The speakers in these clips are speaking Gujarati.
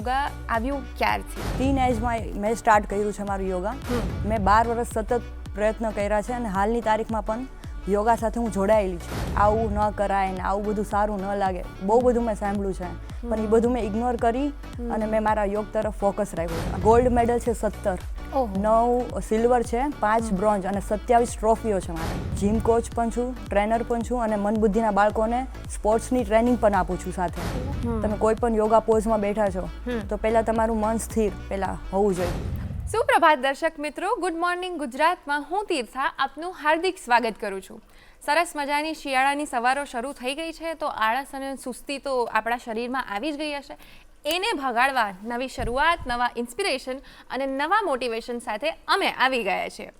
યોગા આવ્યું ક્યારથી? ટીન એજમાં મેં સ્ટાર્ટ કર્યું છે મારું યોગા. મેં 12 વર્ષ સતત પ્રયત્ન કર્યા છે અને હાલની તારીખમાં પણ યોગા સાથે હું જોડાયેલી છું. આવું ન કરાય ને આવું બધું સારું ન લાગે, બહુ બધું મેં સાંભળ્યું છે, પણ એ બધું મેં ઇગ્નોર કરી અને મેં મારા યોગ તરફ ફોકસ રાખ્યું. ગોલ્ડ મેડલ છે 17, 9 સિલ્વર છે, 5 બ્રોન્ઝ અને 27 ટ્રોફીઓ છે મારે. જીમ કોચ પણ છું, ટ્રેનર પણ છું અને મન બુદ્ધિના બાળકોને સ્પોર્ટ્સની ટ્રેનિંગ પણ આપું છું સાથે. તમે કોઈ પણ યોગા પોઝમાં બેઠા છો તો પહેલાં તમારું મન સ્થિર પહેલાં હોવું જોઈએ. સુપ્રભાત દર્શક મિત્રો, ગુડ મોર્નિંગ ગુજરાતમાં હું તીર્થા આપનું હાર્દિક સ્વાગત કરું છું. સરસ મજાની શિયાળાની સવારો શરૂ થઈ ગઈ છે તો આળસ અને સુસ્તી તો આપણા શરીરમાં આવી જ ગઈ હશે. એને ભગાડવા નવી શરૂઆત, નવા ઇન્સ્પિરેશન અને નવા મોટિવેશન સાથે અમે આવી ગયા છીએ.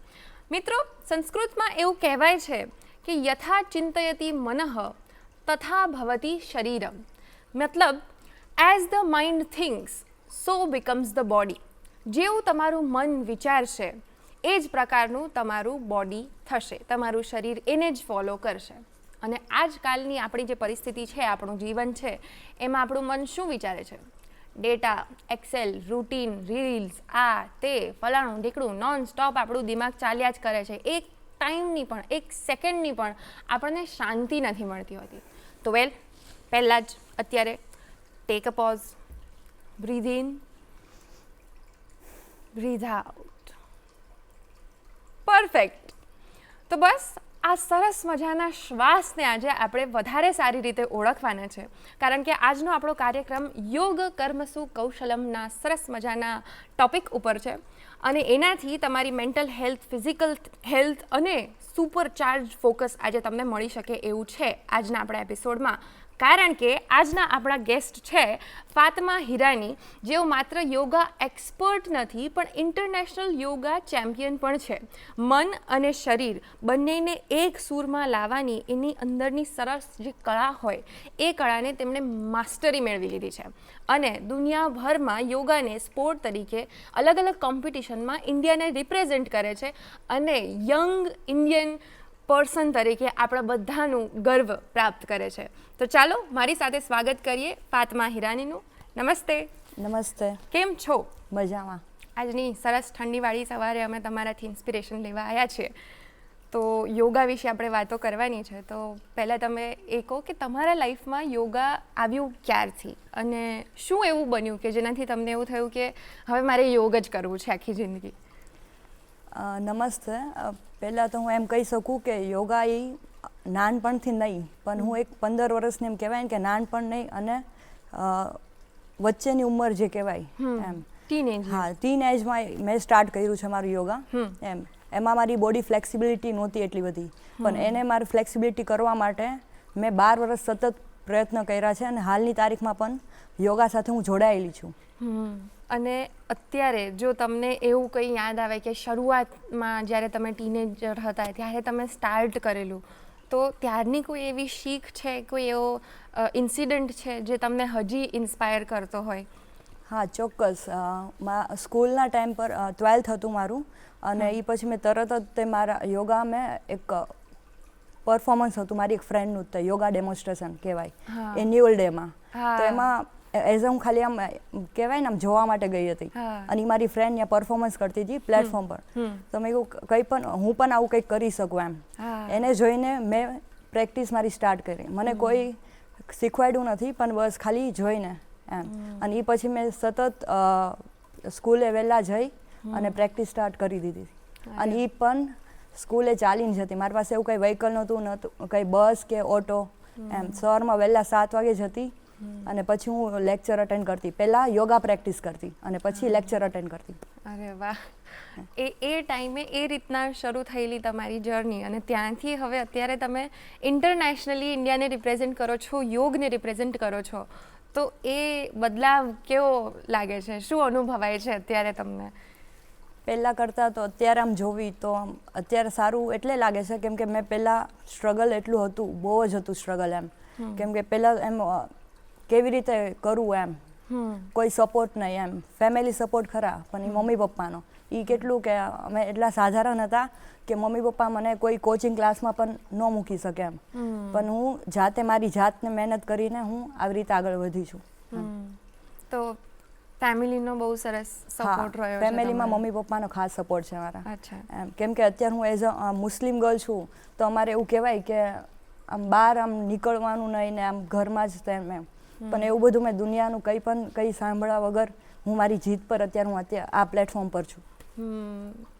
મિત્રો, સંસ્કૃતમાં એવું કહેવાય છે કે યથા ચિંતયતિ મનઃ તથા ભવતિ શરીરમ. મતલબ, as the mind thinks so becomes the body. જેવું તમારું મન વિચારશે એ જ પ્રકારનું તમારું બોડી થશે, તમારું શરીર એને જ ફોલો કરશે. અને આજકાલની આપણી જે પરિસ્થિતિ છે, આપણું જીવન છે, એમાં આપણું મન શું વિચારે છે? ડેટા, એક્સેલ, રૂટીન, રીલ્સ, આ તે ફલાણું ઢીકડું નોન સ્ટોપ આપણું દિમાગ ચાલ્યા જ કરે છે. એક ટાઈમની પણ, એક સેકન્ડની પણ આપણને શાંતિ નથી મળતી હોતી. તો પહેલાં જ અત્યારે take a pause, breathe in, breathe out. Perfect. તો બસ આ સરસ મજાના શ્વાસને આજે આપણે વધારે સારી રીતે ઓળખવાના છે, કારણ કે આજનો આપણો કાર્યક્રમ યોગ કર્મસુ કૌશલમના સરસ મજાના ટોપિક ઉપર છે અને એનાથી તમારી મેન્ટલ હેલ્થ, ફિઝિકલ હેલ્થ અને સુપરચાર્જ ફોકસ આજે તમને મળી શકે એવું છે આજના આપણા એપિસોડમાં. કારણ કે આજના આપણા ગેસ્ટ છે ફાતમા હિરાની, જેઓ માત્ર યોગા એક્સપર્ટ નથી પણ ઇન્ટરનેશનલ યોગા ચેમ્પિયન પણ છે. મન અને શરીર બંનેને એક સૂરમાં લાવવાની એની અંદરની સરસ જે કળા હોય એ કળાને તેમણે માસ્ટરી મેળવી લીધી છે અને દુનિયાભરમાં યોગાને સ્પોર્ટ તરીકે અલગ અલગ કોમ્પિટિશનમાં ઇન્ડિયાને રિપ્રેઝેન્ટ કરે છે અને યંગ ઇન્ડિયન પર્સન તરીકે આપણા બધાનું ગર્વ પ્રાપ્ત કરે છે. તો ચાલો મારી સાથે સ્વાગત કરીએ ફાતમા હિરાનીનું. નમસ્તે. નમસ્તે. કેમ છો? મજામાં. આજની સરસ ઠંડીવાળી સવારે અમે તમારાથી ઇન્સ્પિરેશન લેવા આવ્યા છીએ, તો યોગા વિશે આપણે વાતો કરવાની છે. તો પહેલાં તમે એ કહો કે તમારા લાઈફમાં યોગા આવ્યું ક્યારથી અને શું એવું બન્યું કે જેનાથી તમને એવું થયું કે હવે મારે યોગ જ કરવું છે આખી જિંદગી? નમસ્તે. પહેલાં તો હું એમ કહી શકું કે યોગા એ નાનપણથી નહીં, પણ હું એક 15 વર્ષની એમ કહેવાય ને કે નાનપણ નહીં અને વચ્ચેની ઉંમર જે કહેવાય એમ, ટીનેજ. હા, ટીન એજમાં મેં સ્ટાર્ટ કર્યું છે મારું યોગા. એમાં મારી બોડી ફ્લેક્સિબિલિટી નહોતી એટલી બધી, પણ એને મારી ફ્લેક્સિબિલિટી કરવા માટે મેં 12 વર્ષ સતત પ્રયત્ન કર્યા છે અને હાલની તારીખમાં પણ યોગા સાથે હું જોડાયેલી છું. અને અત્યારે જો તમને એવું કંઈ યાદ આવે કે શરૂઆતમાં જ્યારે તમે ટીનેજર હતા ત્યારે તમે સ્ટાર્ટ કરેલું, તો ત્યારની કોઈ એવી શીખ છે, કોઈ એવો ઇન્સિડન્ટ છે જે તમને હજી ઇન્સ્પાયર કરતો હોય? હા, ચોક્કસ. સ્કૂલના ટાઈમ પર 12th હતું મારું અને એ પછી મેં તરત જ તે મારા યોગા મેં એક પરફોર્મન્સ હતું મારી એક ફ્રેન્ડનું, તે યોગા ડેમોન્સ્ટ્રેશન કહેવાય એન્યુઅલ ડેમાં. તો એમાં એઝ હું ખાલી આમ કહેવાય ને આમ જોવા માટે ગઈ હતી અને મારી ફ્રેન્ડ ત્યાં પરફોર્મન્સ કરતી હતી પ્લેટફોર્મ પર. તો મેં કહ્યું કંઈ પણ હું પણ આવું કંઈક કરી શકું એમ. એને જોઈને મેં પ્રેક્ટિસ મારી સ્ટાર્ટ કરી. મને કોઈ શીખવાડ્યું નથી પણ બસ ખાલી જોઈને એમ. અને એ પછી મેં સતત સ્કૂલે વહેલા જઈ અને પ્રેક્ટિસ સ્ટાર્ટ કરી દીધી. અને એ પણ સ્કૂલે ચાલીને જતી. મારી પાસે એવું કંઈ વ્હીકલ નહોતું કંઈ બસ કે ઓટો એમ. સવારમાં વહેલા 7 વાગે જતી અને પછી હું લેક્ચર અટેન્ડ કરતી. પહેલાં યોગા પ્રેક્ટિસ કરતી અને પછી લેક્ચર અટેન્ડ કરતી. અરે વાહ! એ ટાઈમે એ રીતના શરૂ થયેલી તમારી જર્ની અને ત્યાંથી હવે અત્યારે તમે ઇન્ટરનેશનલી ઇન્ડિયાને રિપ્રેઝેન્ટ કરો છો, યોગને રિપ્રેઝેન્ટ કરો છો, તો એ બદલાવ કેવો લાગે છે? શું અનુભવાય છે અત્યારે તમને? પહેલાં કરતાં તો અત્યારે આમ જોવી તો અત્યારે સારું એટલે લાગે છે કેમ કે મેં પહેલાં સ્ટ્રગલ એટલું હતું, બહુ જ હતું સ્ટ્રગલ એમ. કેમ કે પહેલાં એમ કેવી રીતે કરવું એમ, કોઈ સપોર્ટ નહીં એમ. ફેમિલી સપોર્ટ ખરા પણ એ મમ્મી પપ્પાનો એ કેટલું કે અમે એટલા સાધારણ હતા કે મમ્મી પપ્પા મને કોઈ કોચિંગ ક્લાસમાં પણ ન મૂકી શકે એમ. પણ હું જાતે મારી જાતને મહેનત કરીને હું આવી રીતે આગળ વધી છું. તો ફેમિલીનો બહુ સરસ સપોર્ટ રહ્યો છે ફેમિલીમાં તમારો. મમ્મી પપ્પાનો ખાસ સપોર્ટ છે મારા. અચ્છા. એમ કેમ કે અત્યારે હું એઝ અ મુસ્લિમ ગર્લ છું તો અમારે એવું કહેવાય કે આમ બહાર આમ નીકળવાનું નહીં ને આમ ઘરમાં જ તેમ એમ. પણ એવું બધું મેં દુનિયાનું કંઈ સાંભળ્યા વગર હું મારી જીદ પર અત્યારે આ પ્લેટફોર્મ પર છું.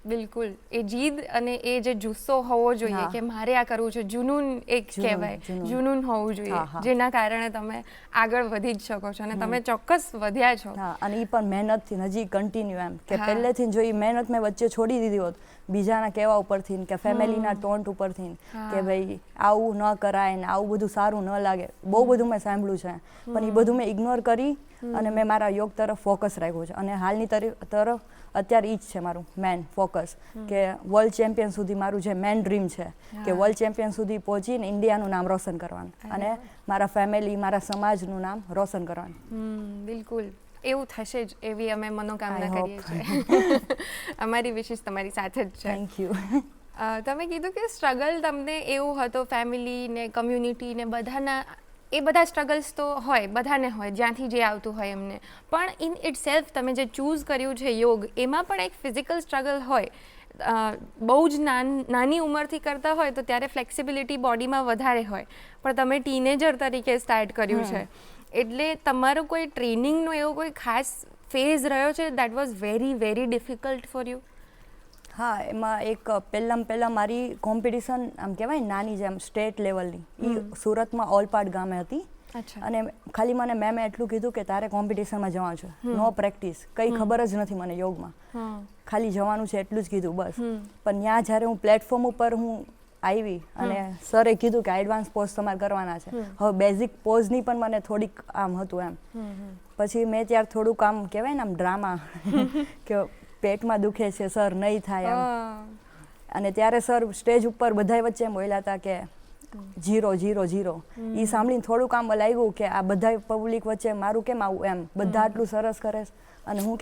બિલકુલ એ જીદ અને એ જે જુસ્સો હોવો જોઈએ કે મારે આ કરવું છે, જુનૂન એક કહેવાય, જુનૂન હોવું જોઈએ જેના કારણે તમે આગળ વધી જ શકો છો અને તમે ચોક્કસ વધ્યા છો. અને એ પણ મહેનતથી હજી કન્ટિન્યુ એમ કે પહેલેથી જો એ મહેનત મેં વચ્ચે છોડી દીધી હોત બીજાના કહેવા ઉપરથી કે ફેમિલીના ટોન્ટ ઉપરથી કે ભાઈ આવું ન કરાય ને આવું બધું સારું ન લાગે, બહુ બધું મેં સાંભળ્યું છે પણ એ બધું મેં ઇગ્નોર કરી અને મેં મારા યોગ તરફ ફોકસ રાખ્યો છે. અને હાલની તરફ અત્યારે એ જ છે મારું મેન ફોકસ કે વર્લ્ડ ચેમ્પિયન સુધી મારું જે મેન ડ્રીમ છે કે વર્લ્ડ ચેમ્પિયન સુધી પહોંચીને ઇન્ડિયાનું નામ રોશન કરવાનું અને મારા ફેમિલી મારા સમાજનું નામ રોશન કરવાનું. બિલકુલ એવું થશે જ એવી અમે મનોકામના કરીએ છીએ. અમારી વિશેષ તમારી સાથે જ છે. Thank you. તમે કીધું કે સ્ટ્રગલ તમને એવું હતો ફેમિલી ને કમ્યુનિટી ને બધાના, એ બધા સ્ટ્રગલ્સ તો હોય, બધાને હોય જ્યાંથી જે આવતું હોય એમને, પણ ઇન ઇટ સેલ્ફ તમે જે ચૂઝ કર્યું છે યોગ, એમાં પણ એક ફિઝિકલ સ્ટ્રગલ હોય. બહુ જ નાની ઉંમરથી કરતા હોય તો ત્યારે ફ્લેક્સિબિલિટી બોડીમાં વધારે હોય, પણ તમે ટીનેજર તરીકે સ્ટાર્ટ કર્યું છે એટલે તમારો કોઈ ટ્રેનિંગનો એવો કોઈ ખાસ ફેઝ રહ્યો છે that was very very difficult for you? હા, એમાં એક પહેલાં મારી કોમ્પિટિશન આમ કહેવાય નાની જેમ સ્ટેટ લેવલની એ સુરતમાં ઓલપાડ ગામે હતી. અને ખાલી મને મેમે એટલું કીધું કે તારે કોમ્પિટિશનમાં જવાનું છે, નો પ્રેક્ટિસ, કંઈ ખબર જ નથી મને યોગમાં, ખાલી જવાનું છે એટલું જ કીધું બસ. પણ ત્યાં જ્યારે હું પ્લેટફોર્મ ઉપર હું આવી અને સરે કીધું કે એડવાન્સ પોઝ તમારે કરવાના છે, હવે બેઝિક પોઝની પણ મને થોડીક આમ હતું એમ. પછી મેં ત્યારે થોડુંક આમ કહેવાય ને આમ ડ્રામા કે પેટમાં દુખે છે સર, નહીં થાય એમ. અને ત્યારે સર સ્ટેજ ઉપર બધા વચ્ચે એમ બોલ્યા હતા કે 0 0 0. એ સાંભળીને થોડુંક આમ લાગ્યું કે આ બધા પબ્લિક વચ્ચે મારું કેમ આવું એમ, બધા આટલું સરસ કરે અને હું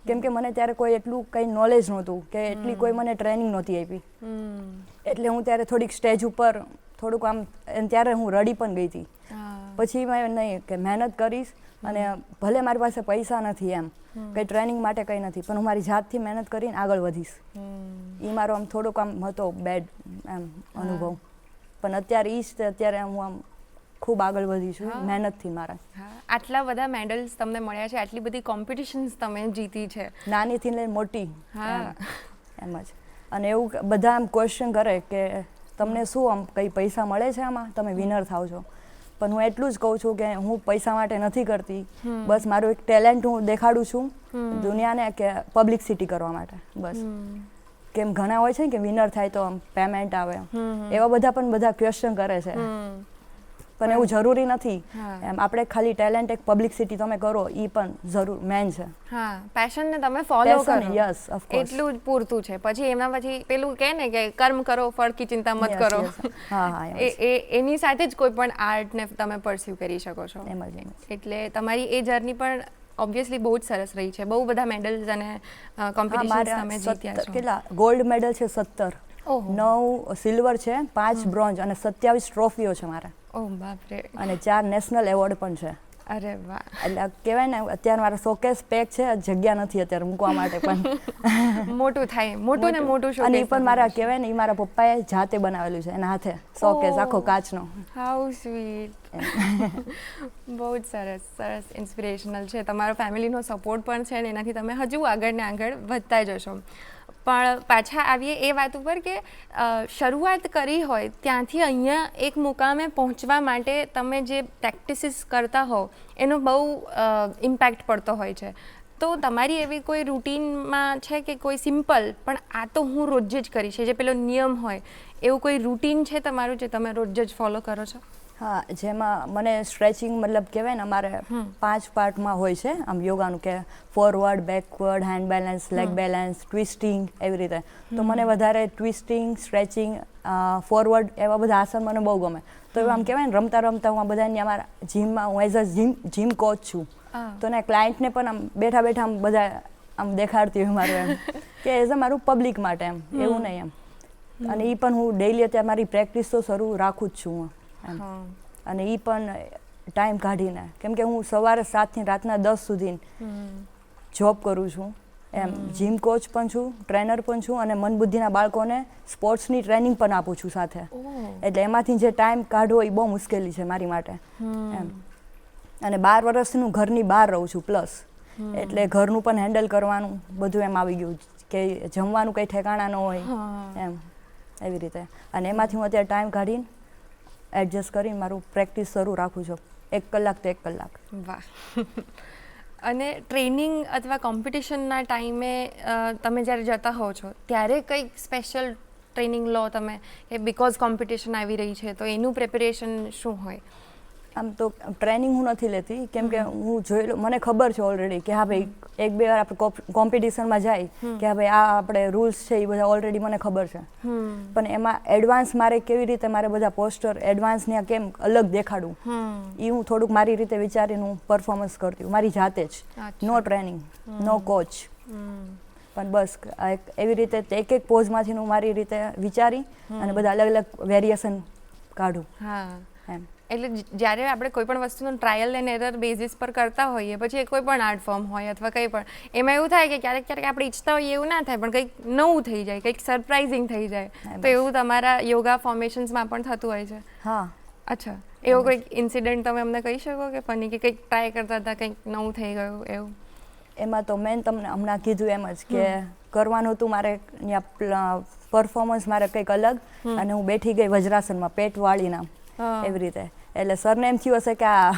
કેમ કે મને ત્યારે કોઈ એટલું કંઈ નોલેજ નહોતું કે એટલી કોઈ મને ટ્રેનિંગ નહોતી આપી. એટલે હું ત્યારે થોડીક સ્ટેજ ઉપર થોડુંક આમ ત્યારે હું રડી પણ ગઈ હતી. પછી મેં નહીં કે મહેનત કરીશ અને ભલે મારી પાસે પૈસા નથી એમ, કંઈ ટ્રેનિંગ માટે કંઈ નથી, પણ હું મારી જાતથી મહેનત કરીને આગળ વધીશ. એ મારો આમ થોડોક આમ હતો બેડ એમ અનુભવ, પણ અત્યારે હું આમ ખૂબ આગળ વધી છું મહેનતથી મારા. આટલા બધા મેડલ્સ તમને મળ્યા છે, આટલી બધી કોમ્પિટિશન્સ તમે જીતી છે, નાનીથી લઈને મોટી એમ જ. અને એવું બધા આમ ક્વેશ્ચન કરે કે તમને શું આમ કંઈ પૈસા મળે છે આમાં, તમે વિનર થાવ છો? પણ હું એટલું જ કહું છું કે હું પૈસા માટે નથી કરતી, બસ મારું એક ટેલેન્ટ હું દેખાડું છું દુનિયાને કે પબ્લિસિટી કરવા માટે બસ. કેમ ઘણા હોય છે ને કે વિનર થાય તો આમ પેમેન્ટ આવે, એવા બધા ક્વેશ્ચન કરે છે, પણ એવું જરૂરી નથી એમ. આપણે ખાલી ટેલેન્ટ એક પબ્લિસિટી તમે કરો એ પણ જરૂર મેન છે. હા, પેશન ને તમે ફોલો કરો, યસ ઓફ કોર્સ, એટલું જ પૂરતું છે. પછી એના પછી પેલું કહે ને કે કર્મ કરો ફળ કી ચિંતા મત કરો. એની સાથે જ કોઈ પણ આર્ટ ને તમે પરસ્યુ કરી શકો છો. એટલે તમારી એ જર્ની પણ ઓબ્વિયસલી બહુ જ સરસ રહી છે. બહુ બધા મેડલ્સ અને કોમ્પિટિશન્સ તમે જીત્યા છો. કેટલા ગોલ્ડ મેડલ છે? 17. 9 સિલ્વર છે, 5 બ્રોન્ઝ અને 27 ટ્રોફીઓ છે મારા. ઓહ બાપરે. અને 4 નેશનલ એવોર્ડ પણ છે. અરે વાહ. એટલે કહેવાય ને અત્યારે મારા શોકેસ પેક છે, જગ્યા નથી અત્યારે મૂકવા માટે પણ. મોટું થાય, મોટું ને મોટું શોકેસ. અને એ પણ મારા કહેવાય ને એ મારા પપ્પાએ જાતે બનાવેલું છે એના હાથે, શોકેસ આખો કાચનો. How sweet. બહુ જ સરસ સરસ, ઇન્સ્પિરેશનલ છે. તમારો ફેમિલીનો સપોર્ટ પણ છે ને એનાથી તમે હજુ આગળ ને આગળ વધતા જશો. પણ પાછા આવીએ એ વાત ઉપર કે શરૂઆત કરી હોય ત્યાંથી અહીંયા એક મુકામે પહોંચવા માટે તમે જે પ્રેક્ટિસિસ કરતા હોવ એનો બહુ ઇમ્પેક્ટ પડતો હોય છે. તો તમારી એવી કોઈ રૂટીનમાં છે કે કોઈ સિમ્પલ પણ આ તો હું રોજ જ કરીશ, જે પેલો નિયમ હોય એવું કોઈ રૂટીન છે તમારું જે તમે રોજ જ ફોલો કરો છો? હા, જેમાં મને સ્ટ્રેચિંગ મતલબ કહેવાય ને અમારે 5 પાર્ટમાં હોય છે આમ યોગાનું, કે forward, backward, hand balance, leg balance, twisting, એવી રીતે. તો મને વધારે ટ્વિસ્ટિંગ, સ્ટ્રેચિંગ, ફોરવર્ડ એવા બધા આસન મને બહુ ગમે. તો આમ કહેવાય ને રમતા રમતા હું આ બધાની અમારા જીમમાં હું એઝ અ જીમ કોચ છું, તો ને ક્લાયન્ટને પણ આમ બેઠા બેઠા આમ બધા આમ દેખાડતી હોય મારું એમ કે એઝ અ મારું પબ્લિક માટે એમ, એવું નહીં એમ. અને એ પણ હું ડેઈલી અત્યારે મારી પ્રેક્ટિસ તો શરૂ રાખું જ છું એમ. અને એ પણ ટાઈમ કાઢીને, કેમ કે હું સવારે 7 થી રાતના 10 સુધી જોબ કરું છું એમ, જીમ કોચ પણ છું, ટ્રેનર પણ છું અને મન બુદ્ધિના બાળકોને સ્પોર્ટ્સની ટ્રેનિંગ પણ આપું છું સાથે. એટલે એમાંથી જે ટાઈમ કાઢવો એ બહુ મુશ્કેલી છે મારી માટે એમ. અને 12 વર્ષનું ઘરની બહાર રહું છું પ્લસ, એટલે ઘરનું પણ હેન્ડલ કરવાનું બધું એમ આવી ગયું કે જમવાનું કંઈ ઠેકાણા ન હોય એમ, એવી રીતે. અને એમાંથી હું અત્યારે ટાઈમ કાઢીને એડજસ્ટ કરીને મારું પ્રેક્ટિસ શરૂ રાખું છું, 1 કલાક તો 1 કલાક. વાહ. અને ટ્રેનિંગ અથવા કોમ્પિટિશનના ટાઈમે તમે જ્યારે જતા હો છો ત્યારે કંઈક સ્પેશિયલ ટ્રેનિંગ લો તમે, કે બિકોઝ કોમ્પિટિશન આવી રહી છે તો એનું પ્રિપેરેશન શું હોય? આમ તો ટ્રેનિંગ હું નથી લેતી, કેમ કે હું જોઈ મને ખબર છે ઓલરેડી કે હા ભાઈ 1-2 વાર આપણે કોમ્પિટિશનમાં જાય કે હા ભાઈ આ આપણે રૂલ્સ છે એ બધા ઓલરેડી મને ખબર છે. પણ એમાં એડવાન્સ મારે કેવી રીતે મારે બધા પોસ્ટર એડવાન્સને કેમ અલગ દેખાડું એ હું થોડુંક મારી રીતે વિચારીને હું પરફોર્મન્સ કરતી હું મારી જાતે જ, નો ટ્રેનિંગ, નો કોચ. પણ બસ એવી રીતે એક પોઝમાંથી હું મારી રીતે વિચારી અને બધા અલગ અલગ વેરિએશન કાઢું એમ. એટલે જ્યારે આપણે કોઈ પણ વસ્તુનું ટ્રાયલ એન્ડ એરર બેઝિસ પર કરતા હોઈએ, પછી કોઈ પણ આર્ટ ફોર્મ હોય અથવા કંઈ પણ, એમાં એવું થાય કે ક્યારેક આપણે ઈચ્છતા હોઈએ એવું ના થાય, પણ કંઈક નવું થઈ જાય, કંઈક સરપ્રાઇઝિંગ થઈ જાય. તો એવું તમારા યોગા ફોર્મેશન્સમાં પણ થતું હોય છે? હા. અચ્છા, એવો કોઈક ઇન્સિડન્ટ તમે અમને કહી શકો કે ફની, કે કંઈક ટ્રાય કરતા હતા કંઈક નવું થઈ ગયું એવું? એમાં તો મેં તમને હમણાં કીધું એમ જ કે કરવાનું હતું મારે ત્યાં પરફોર્મન્સ મારે કંઈક અલગ, અને હું બેઠી ગઈ વજ્રાસનમાં પેટ વાળીને એવી રીતે. એટલે સરને એમ થયું હશે કે આ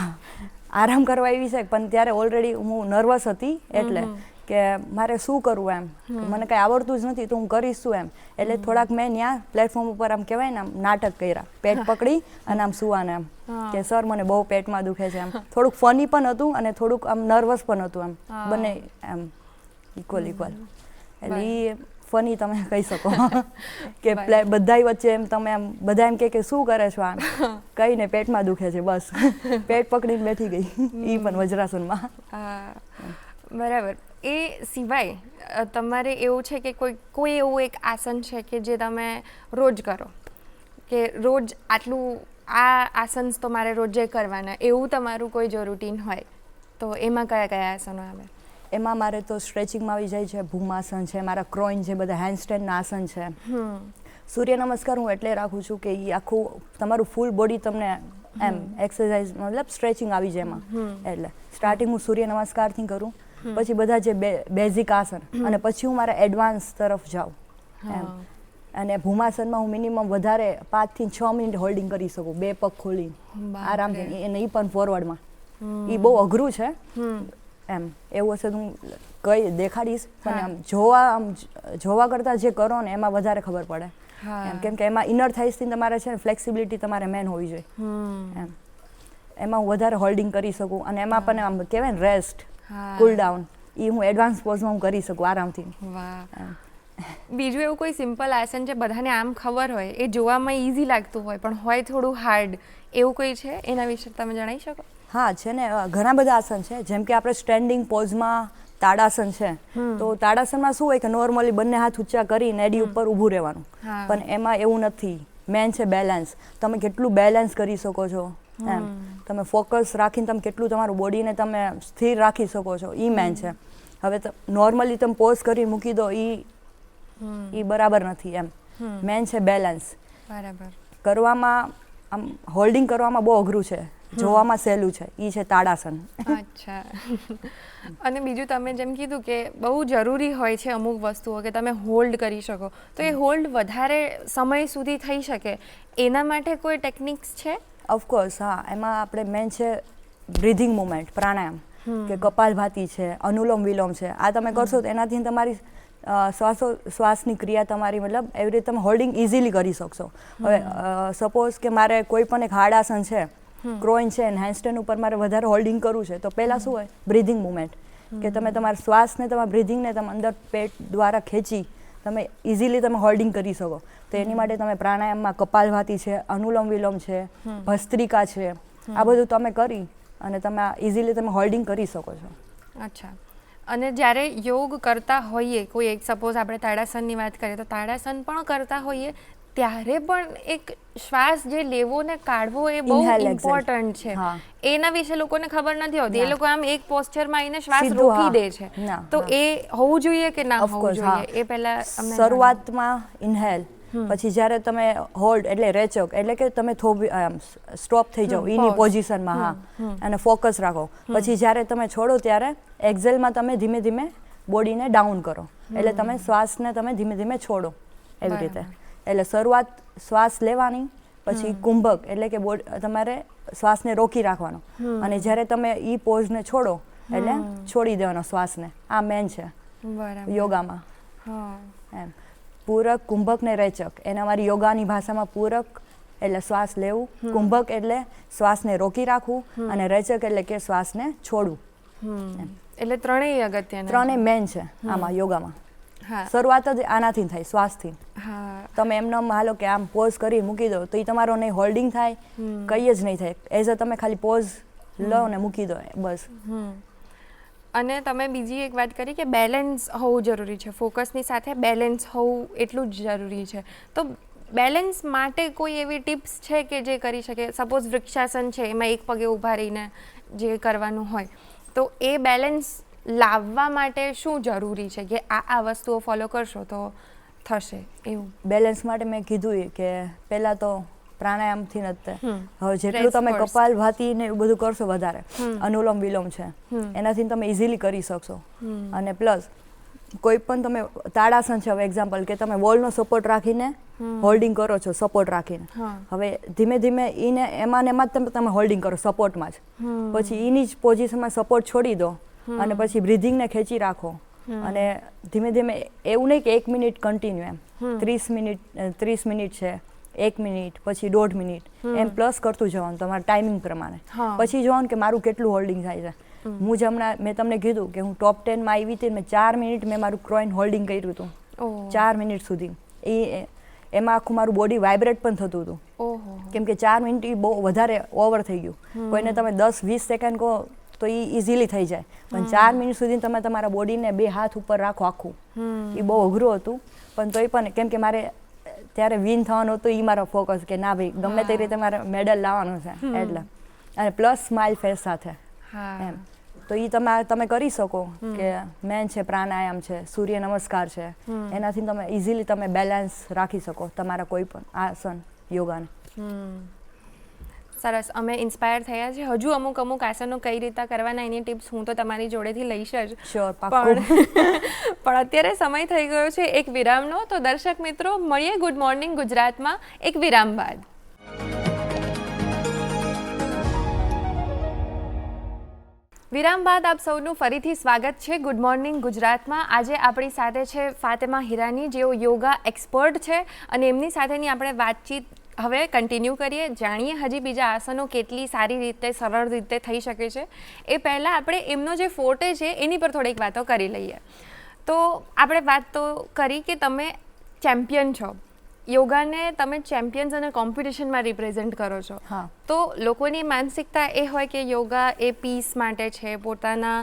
આરામ કરવા એવી છે, પણ ત્યારે ઓલરેડી હું નર્વસ હતી એટલે કે મારે શું કરવું એમ, મને કંઈ આવડતું જ નથી તો હું કરીશ શું એમ. એટલે થોડાક મેં ત્યાં પ્લેટફોર્મ ઉપર આમ કહેવાય ને આમ નાટક કર્યા, પેટ પકડી અને આમ સુવાને એમ કે સર મને બહુ પેટમાં દુખે છે એમ. થોડુંક ફની પણ હતું અને થોડુંક આમ નર્વસ પણ હતું એમ, બંને એમ ઇક્વલ. એટલે એ ફની તમે કહી શકો કે બધાય વચ્ચે એમ તમે એમ બધા એમ કે શું કરે છો આમ, કઈ ને પેટમાં દુખે છે બસ, પેટ પકડીને બેઠી ગઈ એ પણ વજ્રાસનમાં. બરાબર. એ સિવાય તમારે એવું છે કે કોઈ એવું એક આસન છે કે જે તમે રોજ કરો, કે રોજ આટલું આ આસન તો મારે રોજે કરવાના, એવું તમારું કોઈ જો રૂટીન હોય તો એમાં કયા કયા આસનો આવે? એમાં મારે તો સ્ટ્રેચિંગમાં આવી જાય છે, ભૂમાસન છે, મારા ક્રોઇન છે, બધા હેન્ડસ્ટેન્ડના આસન છે. સૂર્ય નમસ્કાર હું એટલે રાખું છું કે એ આખું તમારું ફૂલ બોડી તમને એમ એક્સરસાઇઝ મતલબ સ્ટ્રેચિંગ આવી જાય એમાં. એટલે સ્ટાર્ટિંગ હું સૂર્ય નમસ્કારથી કરું, પછી બધા જે બેઝિક આસન, અને પછી હું મારા એડવાન્સ તરફ જાઉં એમ. અને ભૂમાસનમાં હું મિનિમમ વધારે 5 થી 6 મિનિટ હોલ્ડિંગ કરી શકું, 2 પગ ખોલીને આરામથી, અને એ પણ ફોરવર્ડમાં. એ બહુ અઘરું છે એમ. એવું હશે તો હું કઈ દેખાડીશ, પણ આમ જોવા કરતાં જે કરો ને એમાં વધારે ખબર પડે એમ. કેમ કે એમાં ઇનર થાઇસથી તમારે છે ને ફ્લેક્સિબિલિટી તમારે મેન હોવી જોઈએ એમ. એમાં હું વધારે હોલ્ડિંગ કરી શકું, અને એમાં પણ આમ કહેવાય ને રેસ્ટ, કુલ ડાઉન, એ હું એડવાન્સ પોઝમાં હું કરી શકું આરામથી. બીજું એવું કોઈ સિમ્પલ આસન છે બધાને આમ ખબર હોય, એ જોવામાં ઇઝી લાગતું હોય પણ હોય થોડું હાર્ડ, એવું કોઈ છે? એના વિશે તમે જણાવી શકો? હા છે ને, ઘણા બધા આસન છે. જેમ કે આપણે સ્ટેન્ડિંગ પોઝમાં તાડાસન છે, તો તાડાસનમાં શું હોય કે નોર્મલી બંને હાથ ઊંચા કરીને એડી ઉપર ઊભું રહેવાનું, પણ એમાં એવું નથી. મેન છે બેલેન્સ, તમે કેટલું બેલેન્સ કરી શકો છો એમ, તમે ફોકસ રાખીને તમે કેટલું તમારું બોડીને તમે સ્થિર રાખી શકો છો, એ મેન છે. હવે નોર્મલી તમે પોઝ કરી મૂકી દો, એ બરાબર નથી એમ. મેન છે બેલેન્સ. બરાબર. કરવામાં આમ હોલ્ડિંગ કરવામાં બહુ અઘરું છે, જોવામાં સહેલું છે, એ છે તાડાસન. અચ્છા. અને બીજું તમે જેમ કીધું કે બહુ જરૂરી હોય છે અમુક વસ્તુઓ કે તમે હોલ્ડ કરી શકો, તો એ હોલ્ડ વધારે સમય સુધી થઈ શકે એના માટે કોઈ ટેકનિક્સ છે? ઓફકોર્સ હા. એમાં આપણે મેન છે બ્રીધિંગ મુવમેન્ટ, પ્રાણાયામ, કે કપાલભાતિ છે, અનુલોમ વિલોમ છે. આ તમે કરશો તો એનાથી તમારી શ્વાસની ક્રિયા તમારી મતલબ એવી રીતે તમે હોલ્ડિંગ ઇઝીલી કરી શકશો. હવે સપોઝ કે મારે કોઈ પણ એક હાર્ડ આસન છે, ક્રોઇન છે, હેન્ડસ્ટેન્ડ ઉપર મારે વધારે હોલ્ડિંગ કરવું છે, તો પહેલાં શું હોય? બ્રીધિંગ મુવમેન્ટ, કે તમે તમારા શ્વાસને તમારા બ્રીધિંગને તમે અંદર પેટ દ્વારા ખેંચી તમે ઇઝીલી તમે હોલ્ડિંગ કરી શકો. તો એની માટે તમે પ્રાણાયામમાં કપાલભાતિ છે, અનુલોમ વિલોમ છે, ભસ્ત્રિકા છે, આ બધું તમે કરી અને તમે ઇઝીલી તમે હોલ્ડિંગ કરી શકો છો. અચ્છા. અને જ્યારે યોગ કરતા હોઈએ, કોઈ એક સપોઝ આપણે તાડાસનની વાત કરીએ તો તાડાસન પણ કરતા હોઈએ ત્યારે પણ એક શ્વાસ જે લેવો ને કાઢવો એ બહુ Inhale, exhale. ઇમ્પોર્ટન્ટ છે. હા. એના વિશે લોકોને ખબર નથી હોતી. એ ના. લોકો આમ એક પોસ્ચરમાં આવીને શ્વાસ સીધું, રોકી હા. દે છે. ના, તો હા. એ હોવું જોઈએ કે ના Of હોવું course, હા. જોઈએ એ પહેલા અમને શરૂઆતમાં ઇન્હેલ, પછી જ્યારે તમે હોલ્ડ એટલે રેચક એટલે કે તમે સ્ટોપ થઈ જાઓ એની pause. પોઝિશનમાં, હા, અને ફોકસ રાખો. પછી જ્યારે તમે છોડો ત્યારે એક્ઝેલમાં તમે ધીમે ધીમે બોડીને ડાઉન કરો, એટલે તમે શ્વાસને તમે ધીમે ધીમે છોડો એવી બરાબર. રીતે. એટલે શરૂઆત શ્વાસ લેવાની, પછી કુંભક એટલે કે તમારે શ્વાસને રોકી રાખવાનો, અને જ્યારે તમે એ પોઝને છોડો એટલે છોડી દેવાનો શ્વાસને. આ મેન છે બરાબર. યોગામાં. હા. એમ પૂરક, કુંભક ને રેચક, એને અમારી યોગાની ભાષામાં પૂરક એટલે શ્વાસ લેવું, કુંભક એટલે શ્વાસને રોકી રાખવું, અને રેચક એટલે કે શ્વાસને છોડવું. એટલે ત્રણેય અગત્યના ત્રણે મેન છે આમાં યોગામાં. હા. શરૂઆત જ આનાથી થાય, શ્વાસથી. હા. તમે એમને હાલો કે આમ પોઝ કરી મૂકી દો તો એ તમારો નહીં હોલ્ડિંગ થાય, કંઈ જ નહીં થાય. એઝ અ તમે ખાલી પોઝ લો ને મૂકી દો, બસ. અને તમે બીજી એક વાત કરી કે બેલેન્સ હોવું જરૂરી છે. ફોકસની સાથે બેલેન્સ હોવું એટલું જ જરૂરી છે. તો બેલેન્સ માટે કોઈ એવી ટિપ્સ છે કે જે કરી શકે? સપોઝ વૃક્ષાસન છે, એમાં એક પગે ઊભા રહીને જે કરવાનું હોય, તો એ બેલેન્સ લાવવા માટે શું જરૂરી છે કે આ વસ્તુઓ ફોલો કરશો તો થશે એવું? બેલેન્સ માટે મેં કીધું એ કે પહેલાં તો પ્રાણાયામથી જ તે. હવે જેટલું Rest તમે first. કપાલભાતી ને એવું બધું કરશો વધારે, અનુલોમ વિલોમ છે, એનાથી તમે ઇઝીલી કરી શકશો. અને પ્લસ કોઈ પણ તમે તાડાસન છે, હવે એક્ઝામ્પલ કે તમે વોલનો સપોર્ટ રાખીને હોલ્ડિંગ કરો છો, સપોર્ટ રાખીને. હવે ધીમે ધીમે એમાં ને એમાં જ તમે હોલ્ડિંગ કરો સપોર્ટમાં જ. પછી એની જ પોઝિશનમાં સપોર્ટ છોડી દો, અને પછી બ્રિધિંગને ખેંચી રાખો, અને ધીમે ધીમે એવું નહીં કે 1 મિનિટ કન્ટિન્યુ, એમ 30 મિનિટ છે, 1 મિનિટ, પછી 1.5 મિનિટ, એમ પ્લસ કરતું જવાનું તમારા ટાઈમિંગ પ્રમાણે. પછી જોવાનું કે મારું કેટલું હોલ્ડિંગ થાય છે. હું જ હમણાં મેં તમને કીધું કે હું ટોપ 10માં આવી હતી, મેં 4 મિનિટ મેં મારું ક્રોઇન હોલ્ડિંગ કર્યું હતું, 4 મિનિટ સુધી. એમાં આખું મારું બોડી વાઇબ્રેટ પણ થતું હતું, કેમ કે 4 મિનિટ એ બહુ વધારે ઓવર થઈ ગયું. કોઈને તમે 10-20 સેકન્ડ કહો તો એ ઇઝીલી થઈ જાય, પણ 4 મિનિટ સુધી તમે તમારા બોડીને 2 હાથ ઉપર રાખો આખું, એ બહુ અઘરું હતું. પણ તોય પણ કેમ કે મારે ત્યારે વિન થવાનું હતું, એ મારો ફોકસ કે ના ભાઈ ગમે તે રીતે મારે મેડલ લાવવાનું છે એટલે. અને પ્લસ સ્માઇલ ફેસ સાથે એમ. તો એ તમે કરી શકો કે મેન છે, પ્રાણાયામ છે, સૂર્ય નમસ્કાર છે, એનાથી તમે ઇઝીલી તમે બેલેન્સ રાખી શકો તમારા કોઈ પણ આસન યોગાને. સરસ. અમે ઇન્સ્પાયર થયા છે. હજુ અમુક આસનો કઈ રીતે કરવાના એની ટિપ્સ હું તો તમારી જોડેથી લઈશ જ. શ્યોર, પાક્કું. પણ અત્યારે સમય થઈ ગયો છે એક વિરામનો. તો દર્શક મિત્રો, મળીએ ગુડ મોર્નિંગ ગુજરાતમાં એક વિરામ બાદ. વિરામ બાદ આપ સૌનું ફરીથી સ્વાગત છે ગુડ મોર્નિંગ ગુજરાતમાં. આજે આપણી સાથે છે ફાતેમા હિરાની, જેઓ યોગા એક્સપર્ટ છે, અને એમની સાથેની આપણે વાતચીત હવે કન્ટિન્યુ કરીએ. જાણીએ હજી બીજા આસનો કેટલી સારી રીતે, સરળ રીતે થઈ શકે છે. એ પહેલાં આપણે એમનો જે ફોર્ટે છે એની પર થોડીક વાતો કરી લઈએ. તો આપણે વાત તો કરી કે તમે ચેમ્પિયન છો યોગાને, તમે ચેમ્પિયન્સ અને કોમ્પિટિશનમાં રિપ્રેઝેન્ટ કરો છો. તો લોકોની માનસિકતા એ હોય કે યોગા એ પીસ માટે છે, પોતાના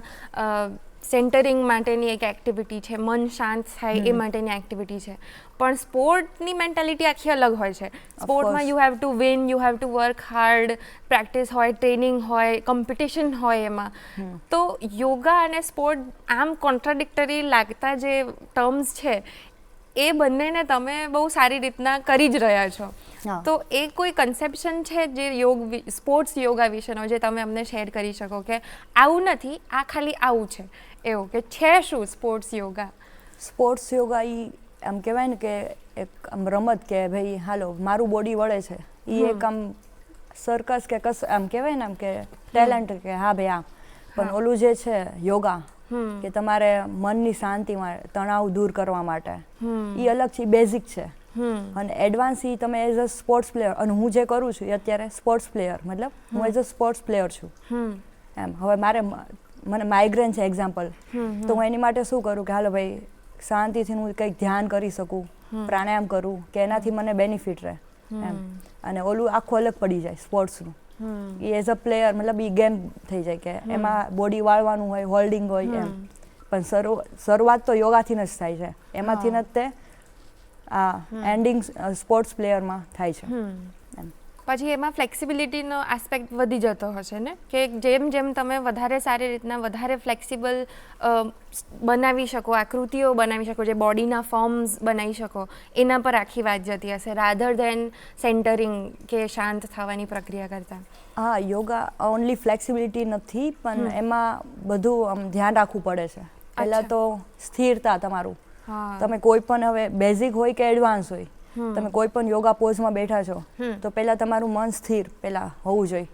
સેન્ટરિંગ માટેની એક એક્ટિવિટી છે, મન શાંત થાય એ માટેની એક્ટિવિટી છે. પણ સ્પોર્ટની મેન્ટાલિટી આખી અલગ હોય છે. સ્પોર્ટમાં you have to win, you have to work hard, practice હોય, ટ્રેનિંગ હોય, કોમ્પિટિશન હોય એમાં. તો યોગા અને સ્પોર્ટ આમ કોન્ટ્રાડિક્ટરી લાગતા જે ટર્મ્સ છે, એ બંનેને તમે બહુ સારી રીતના કરી જ રહ્યા છો. તો એ કોઈ કન્સેપ્શન છે જે સ્પોર્ટ્સ યોગા વિશેનો જે તમે અમને શેર કરી શકો કે આવું નથી, આ ખાલી આવું છે, એવું કે છે શું સ્પોર્ટ્સ યોગા? સ્પોર્ટ્સ યોગા એ આમ કહેવાય ને કે એક આમ રમત કે ભાઈ હાલો મારું બોડી વળે છે, એ એક આમ સર્કસ કે આમ કહેવાય ને આમ કે ટેલેન્ટ કે હા ભાઈ આમ. પણ ઓલું જે છે યોગા કે તમારે મનની શાંતિમાં તણાવ દૂર કરવા માટે, એ અલગ છે, બેઝિક છે. અને એડવાન્સ એ તમે એઝ અ સ્પોર્ટ્સ પ્લેયર, અને હું જે કરું છું એ અત્યારે સ્પોર્ટ્સ પ્લેયર, મતલબ હું એઝ અ સ્પોર્ટ્સ પ્લેયર છું એમ. હવે મને માઇગ્રેન છે એક્ઝામ્પલ, તો હું એની માટે શું કરું કે હાલો ભાઈ શાંતિથી હું કંઈક ધ્યાન કરી શકું, પ્રાણાયામ કરું કે એનાથી મને બેનિફિટ રહે એમ. અને ઓલું આખું અલગ પડી જાય સ્પોર્ટ્સનું. એ એઝ અ પ્લેયર મતલબ એ ગેમ થઈ જાય કે એમાં બોડી વાળવાનું હોય, હોલ્ડિંગ હોય એમ. પણ શરૂઆત તો યોગાથી જ થાય છે, એમાંથી જ તે આ એન્ડિંગ સ્પોર્ટ્સ પ્લેયરમાં થાય છે એમ. પછી એમાં ફ્લેક્સિબિલિટીનો આસ્પેક્ટ વધી જતો હશે ને, કે જેમ જેમ તમે વધારે સારી રીતના વધારે ફ્લેક્સિબલ બનાવી શકો, આકૃતિઓ બનાવી શકો, જે બોડીના ફોર્મ્સ બનાવી શકો, એના પર આખી વાત જતી હશે રાધર દેન સેન્ટરિંગ કે શાંત થવાની પ્રક્રિયા કરતાં. હા, યોગા ઓનલી ફ્લેક્સિબિલિટી નથી, પણ એમાં બધું આમ ધ્યાન રાખવું પડે છે. પહેલાં તો સ્થિરતા તમારું. તમે કોઈ પણ હવે બેઝિક હોય કે એડવાન્સ હોય, તમે કોઈ પણ યોગા પોઝમાં બેઠા છો તો પહેલાં તમારું મન સ્થિર પહેલાં હોવું જોઈએ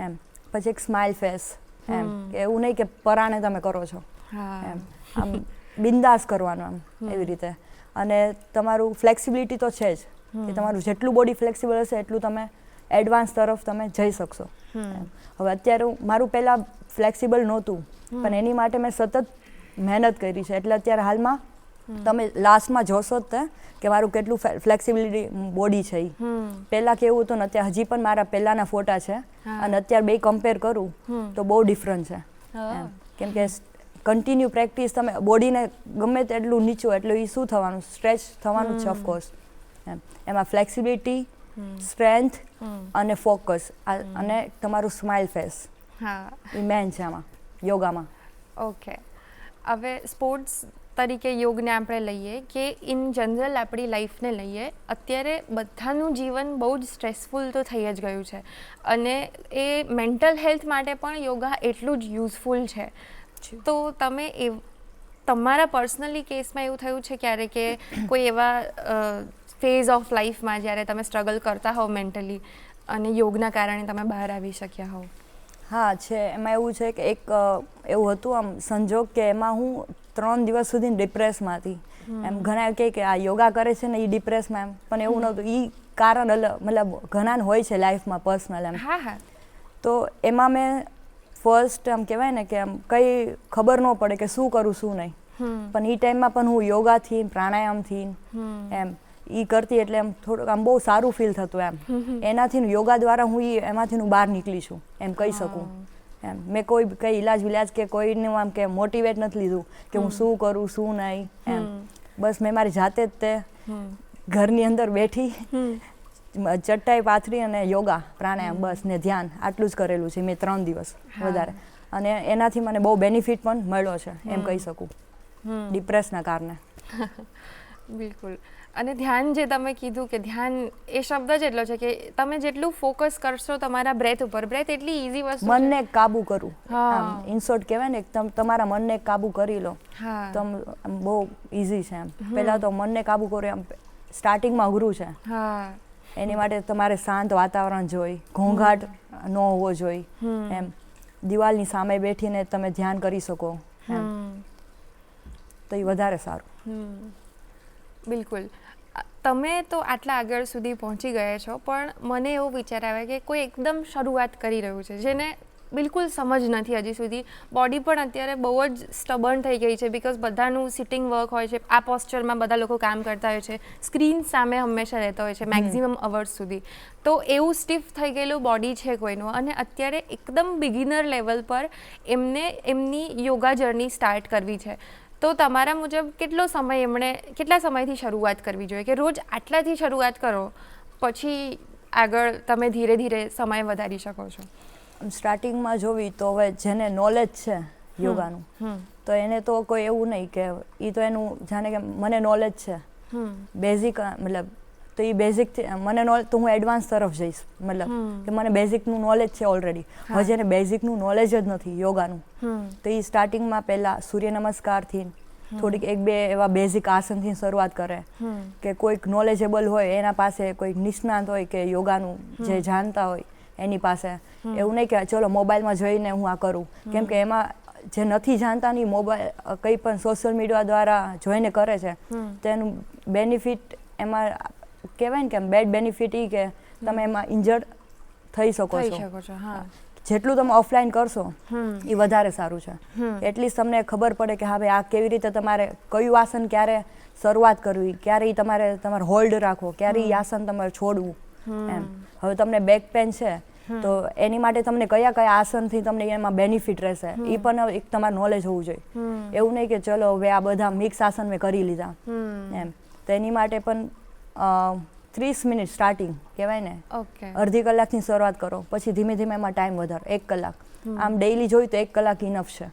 એમ. પછી એક સ્માઇલ ફેસ એમ, કે એવું નહીં કે પરાણે તમે કરો છો એમ, આમ બિંદાસ કરવાનું આમ એવી રીતે. અને તમારું ફ્લેક્સિબિલિટી તો છે જ, કે તમારું જેટલું બોડી ફ્લેક્સિબલ હશે એટલું તમે એડવાન્સ તરફ તમે જઈ શકશો એમ. હવે અત્યારે મારું પહેલાં ફ્લેક્સિબલ નહોતું, પણ એની માટે મેં સતત મહેનત કરી છે, એટલે અત્યારે હાલમાં તમે લાસ્ટમાં જોશો જ તે કે મારું કેટલું ફ્લેક્સિબિલિટી બોડી છે. પહેલાં કેવું હતું ને અત્યારે હજી પણ મારા પહેલાંના ફોટા છે અને અત્યારે બે કમ્પેર કરું તો બહુ ડિફરન્ટ છે એમ. કેમ કે કન્ટિન્યુ પ્રેક્ટિસ તમે બોડીને ગમે તેટલું નીચું એટલું એ શું થવાનું, સ્ટ્રેચ થવાનું જ છે ઓફકોર્સ એમ. એમાં ફ્લેક્સિબિલિટી, સ્ટ્રેન્થ અને ફોકસ અને તમારું સ્માઇલ ફેસ એ મેન છે આમાં યોગામાં. ઓકે, હવે સ્પોર્ટ્સ તરીકે યોગને આપણે લઈએ કે ઇન જનરલ આપણી લાઈફને લઈએ, અત્યારે બધાનું જીવન બહુ જ સ્ટ્રેસફુલ તો થઈ જ ગયું છે અને એ મેન્ટલ હેલ્થ માટે પણ યોગા એટલું જ યુઝફુલ છે. તો તમે તમારા પર્સનલી કેસમાં એવું થયું છે ક્યારે કે કોઈ એવા ફેઝ ઓફ લાઈફમાં જ્યારે તમે સ્ટ્રગલ કરતા હોવ મેન્ટલી અને યોગના કારણે તમે બહાર આવી શક્યા હોવ? હા છે, એમાં એવું છે કે એક એવું હતું આમ સંજોગ કે એમાં હું 3 દિવસ સુધી ડિપ્રેસમાં હતી એમ. ઘણા કહે કે આ યોગા કરે છે ને એ ડિપ્રેસમાં એમ, પણ એવું નહોતું. એ કારણ મતલબ ઘણાને હોય છે લાઈફમાં પર્સનલ એમ. તો એમાં મેં ફર્સ્ટ આમ કહેવાય ને કે આમ કંઈ ખબર ન પડે કે શું કરું શું નહીં, પણ એ ટાઈમમાં પણ હું યોગાથી પ્રાણાયામથી એમ એ કરતી, એટલે એમ થોડુંક આમ બહુ સારું ફીલ થતું એમ. એનાથી યોગા દ્વારા હું એમાંથી બહાર નીકળી છું એમ કહી શકું એમ. મેં કોઈ કંઈ ઇલાજ કે કોઈનું આમ કે મોટિવેટ નથી લીધું કે હું શું કરું શું નહીં એમ. બસ મેં મારી જાતે જ તે ઘરની અંદર બેઠી ચટ્ટાઈ પાથરી અને યોગા પ્રાણાયામ બસ ને ધ્યાન આટલું જ કરેલું છે મેં 3 દિવસ વધારે. અને એનાથી મને બહુ બેનિફિટ પણ મળ્યો છે એમ કહી શકું ડિપ્રેસના કારણે. બિલકુલ. અને ધ્યાન જે તમે કીધું કે ધ્યાન એ શબ્દ જ એટલો છે કે તમે જેટલું ફોકસ કરશો તમારા બ્રેથ ઉપર, બ્રેથ એટલી ઇઝી વસ્તુ છે. મનને કાબુ કરું આમ ઇન શોર્ટ કહેવાય ને, તમારા મનને કાબુ કરી લો તો બહુ ઇઝી છે એમ. પહેલાં તો મનને કાબુ કરો એમ સ્ટાર્ટિંગમાં અઘરું છે. એની માટે તમારે શાંત વાતાવરણ જોઈ, ઘોંઘાટ ન હોવો જોઈએ એમ. દિવાલની સામે બેઠીને તમે ધ્યાન કરી શકો એમ, તો એ વધારે સારું. બિલકુલ. તમે તો આટલા આગળ સુધી પહોંચી ગયા છો, પણ મને એવો વિચાર આવે કે કોઈ એકદમ શરૂઆત કરી રહ્યું છે જેને બિલકુલ સમજ નથી હજી સુધી. બોડી પણ અત્યારે બહુ જ સ્ટબર્ન થઈ ગઈ છે બિકોઝ બધાનું સિટિંગ વર્ક હોય છે, આ પોસ્ચરમાં બધા લોકો કામ કરતા હોય છે, સ્ક્રીન સામે હંમેશા રહેતા હોય છે મેક્ઝિમમ અવર્સ સુધી. તો એવું સ્ટીફ થઈ ગયેલું બોડી છે કોઈનું, અને અત્યારે એકદમ બિગિનર લેવલ પર એમને એમની યોગા જર્ની સ્ટાર્ટ કરવી છે. તો તમારા મુજબ કેટલા સમયથી શરૂઆત કરવી જોઈએ, કે રોજ આટલાથી શરૂઆત કરો પછી આગળ તમે ધીરે ધીરે સમય વધારી શકો છો? સ્ટાર્ટિંગમાં જોવી તો હવે જેને નોલેજ છે યોગાનું તો એને તો કોઈ એવું નહીં કે એ તો એનું જાણે કે મને નોલેજ છે બેઝિક, મતલબ તો એ બેઝિકથી મને નોલેજ તો હું એડવાન્સ તરફ જઈશ, મતલબ કે મને બેઝિકનું નોલેજ છે ઓલરેડી. હવે જેને બેઝિકનું નોલેજ જ નથી યોગાનું તો એ સ્ટાર્ટિંગમાં પહેલાં સૂર્ય નમસ્કારથી થોડીક 1-2 એવા બેઝિક આસનથી શરૂઆત કરે, કે કોઈક નોલેજેબલ હોય એના પાસે, કોઈક નિષ્ણાત હોય કે યોગાનું જે જાણતા હોય એની પાસે. એવું નહીં કે ચલો મોબાઈલમાં જોઈને હું આ કરું, કેમ કે એમાં જે નથી જાણતા નહીં મોબાઈલ કંઈ પણ સોશિયલ મીડિયા દ્વારા જોઈને કરે છે તો એનું બેનિફિટ એમાં કહેવાય ને કે બેડ બેનિફિટ એ કે તમે એમાં ઇન્જર્ડ થઈ શકો છો. જેટલું તમે ઓફલાઈન કરશો એ વધારે સારું છે. એટલીસ્ટ તમને ખબર પડે કે હા ભાઈ આ કેવી રીતે તમારે કયું આસન ક્યારે શરૂઆત કરવી, ક્યારે એ તમારે હોલ્ડ રાખવો, ક્યારે એ આસન તમારે છોડવું એમ. હવે તમને બેક પેન છે તો એની માટે તમને કયા કયા આસનથી તમને એમાં બેનિફિટ રહેશે એ પણ એક તમારે નોલેજ હોવું જોઈએ. એવું નહીં કે ચલો હવે આ બધા મિક્સ આસન મેં કરી લીધા એમ. તો એની માટે પણ 30 મિનિટ સ્ટાર્ટિંગ કહેવાય ને, ઓકે, અડધી કલાકની શરૂઆત કરો, પછી ધીમે ધીમે એમાં ટાઈમ વધારો 1 કલાક. આમ ડેઈલી જોઈ તો 1 કલાક ઇનફ છે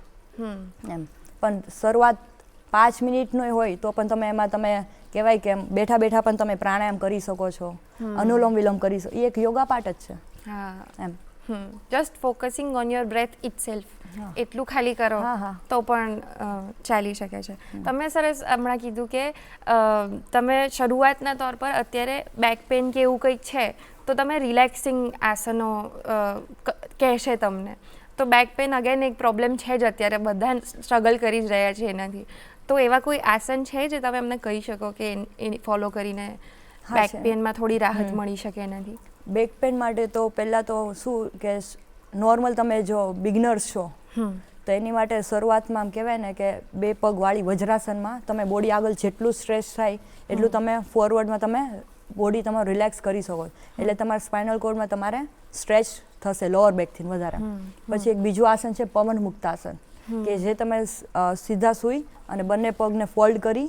એમ. પણ શરૂઆત 5 મિનિટનો હોય તો પણ તમે એમાં તમે કહેવાય કે બેઠા બેઠા પણ તમે પ્રાણાયામ કરી શકો છો, અનુલોમ વિલોમ કરી શકો. એ એક યોગા પાર્ટ જ છે હા એમ. Just focusing on your breath itself, એટલું ખાલી કરો હા. તો પણ ચાલી શકે છે. તમે સરસ હમણાં કીધું કે તમે શરૂઆતના તौर પર અત્યારે બેક પેન કે એવું કંઈક છે તો તમે રિલેક્સિંગ આસનો કહેશે તમને. તો બેક પેન અગેન એક પ્રોબ્લેમ છે જ અત્યારે, બધા સ્ટ્રગલ કરી જ રહ્યા છે એનાથી. તો એવા કોઈ આસન છે જે તમે અમને કહી શકો કે એ ફોલો કરીને બેક પેનમાં થોડી રાહત મળી શકે એનાથી? બેક પેન માટે તો પહેલાં તો શું કે નોર્મલ તમે જો બિગનર્સ છો તો એની માટે શરૂઆતમાં આમ કહેવાય ને કે 2 પગવાળી વજ્રાસનમાં તમે બોડી આગળ જેટલું સ્ટ્રેચ થાય એટલું તમે ફોરવર્ડમાં તમે બોડી તમારું રિલેક્સ કરી શકો. એટલે તમારા સ્પાઇનલ કોર્ડમાં તમારે સ્ટ્રેચ થશે લોઅર બેકથી વધારે. પછી એક બીજું આસન છે પવન મુક્ત આસન, કે જે તમે સીધા સૂઈ અને બંને પગને ફોલ્ડ કરી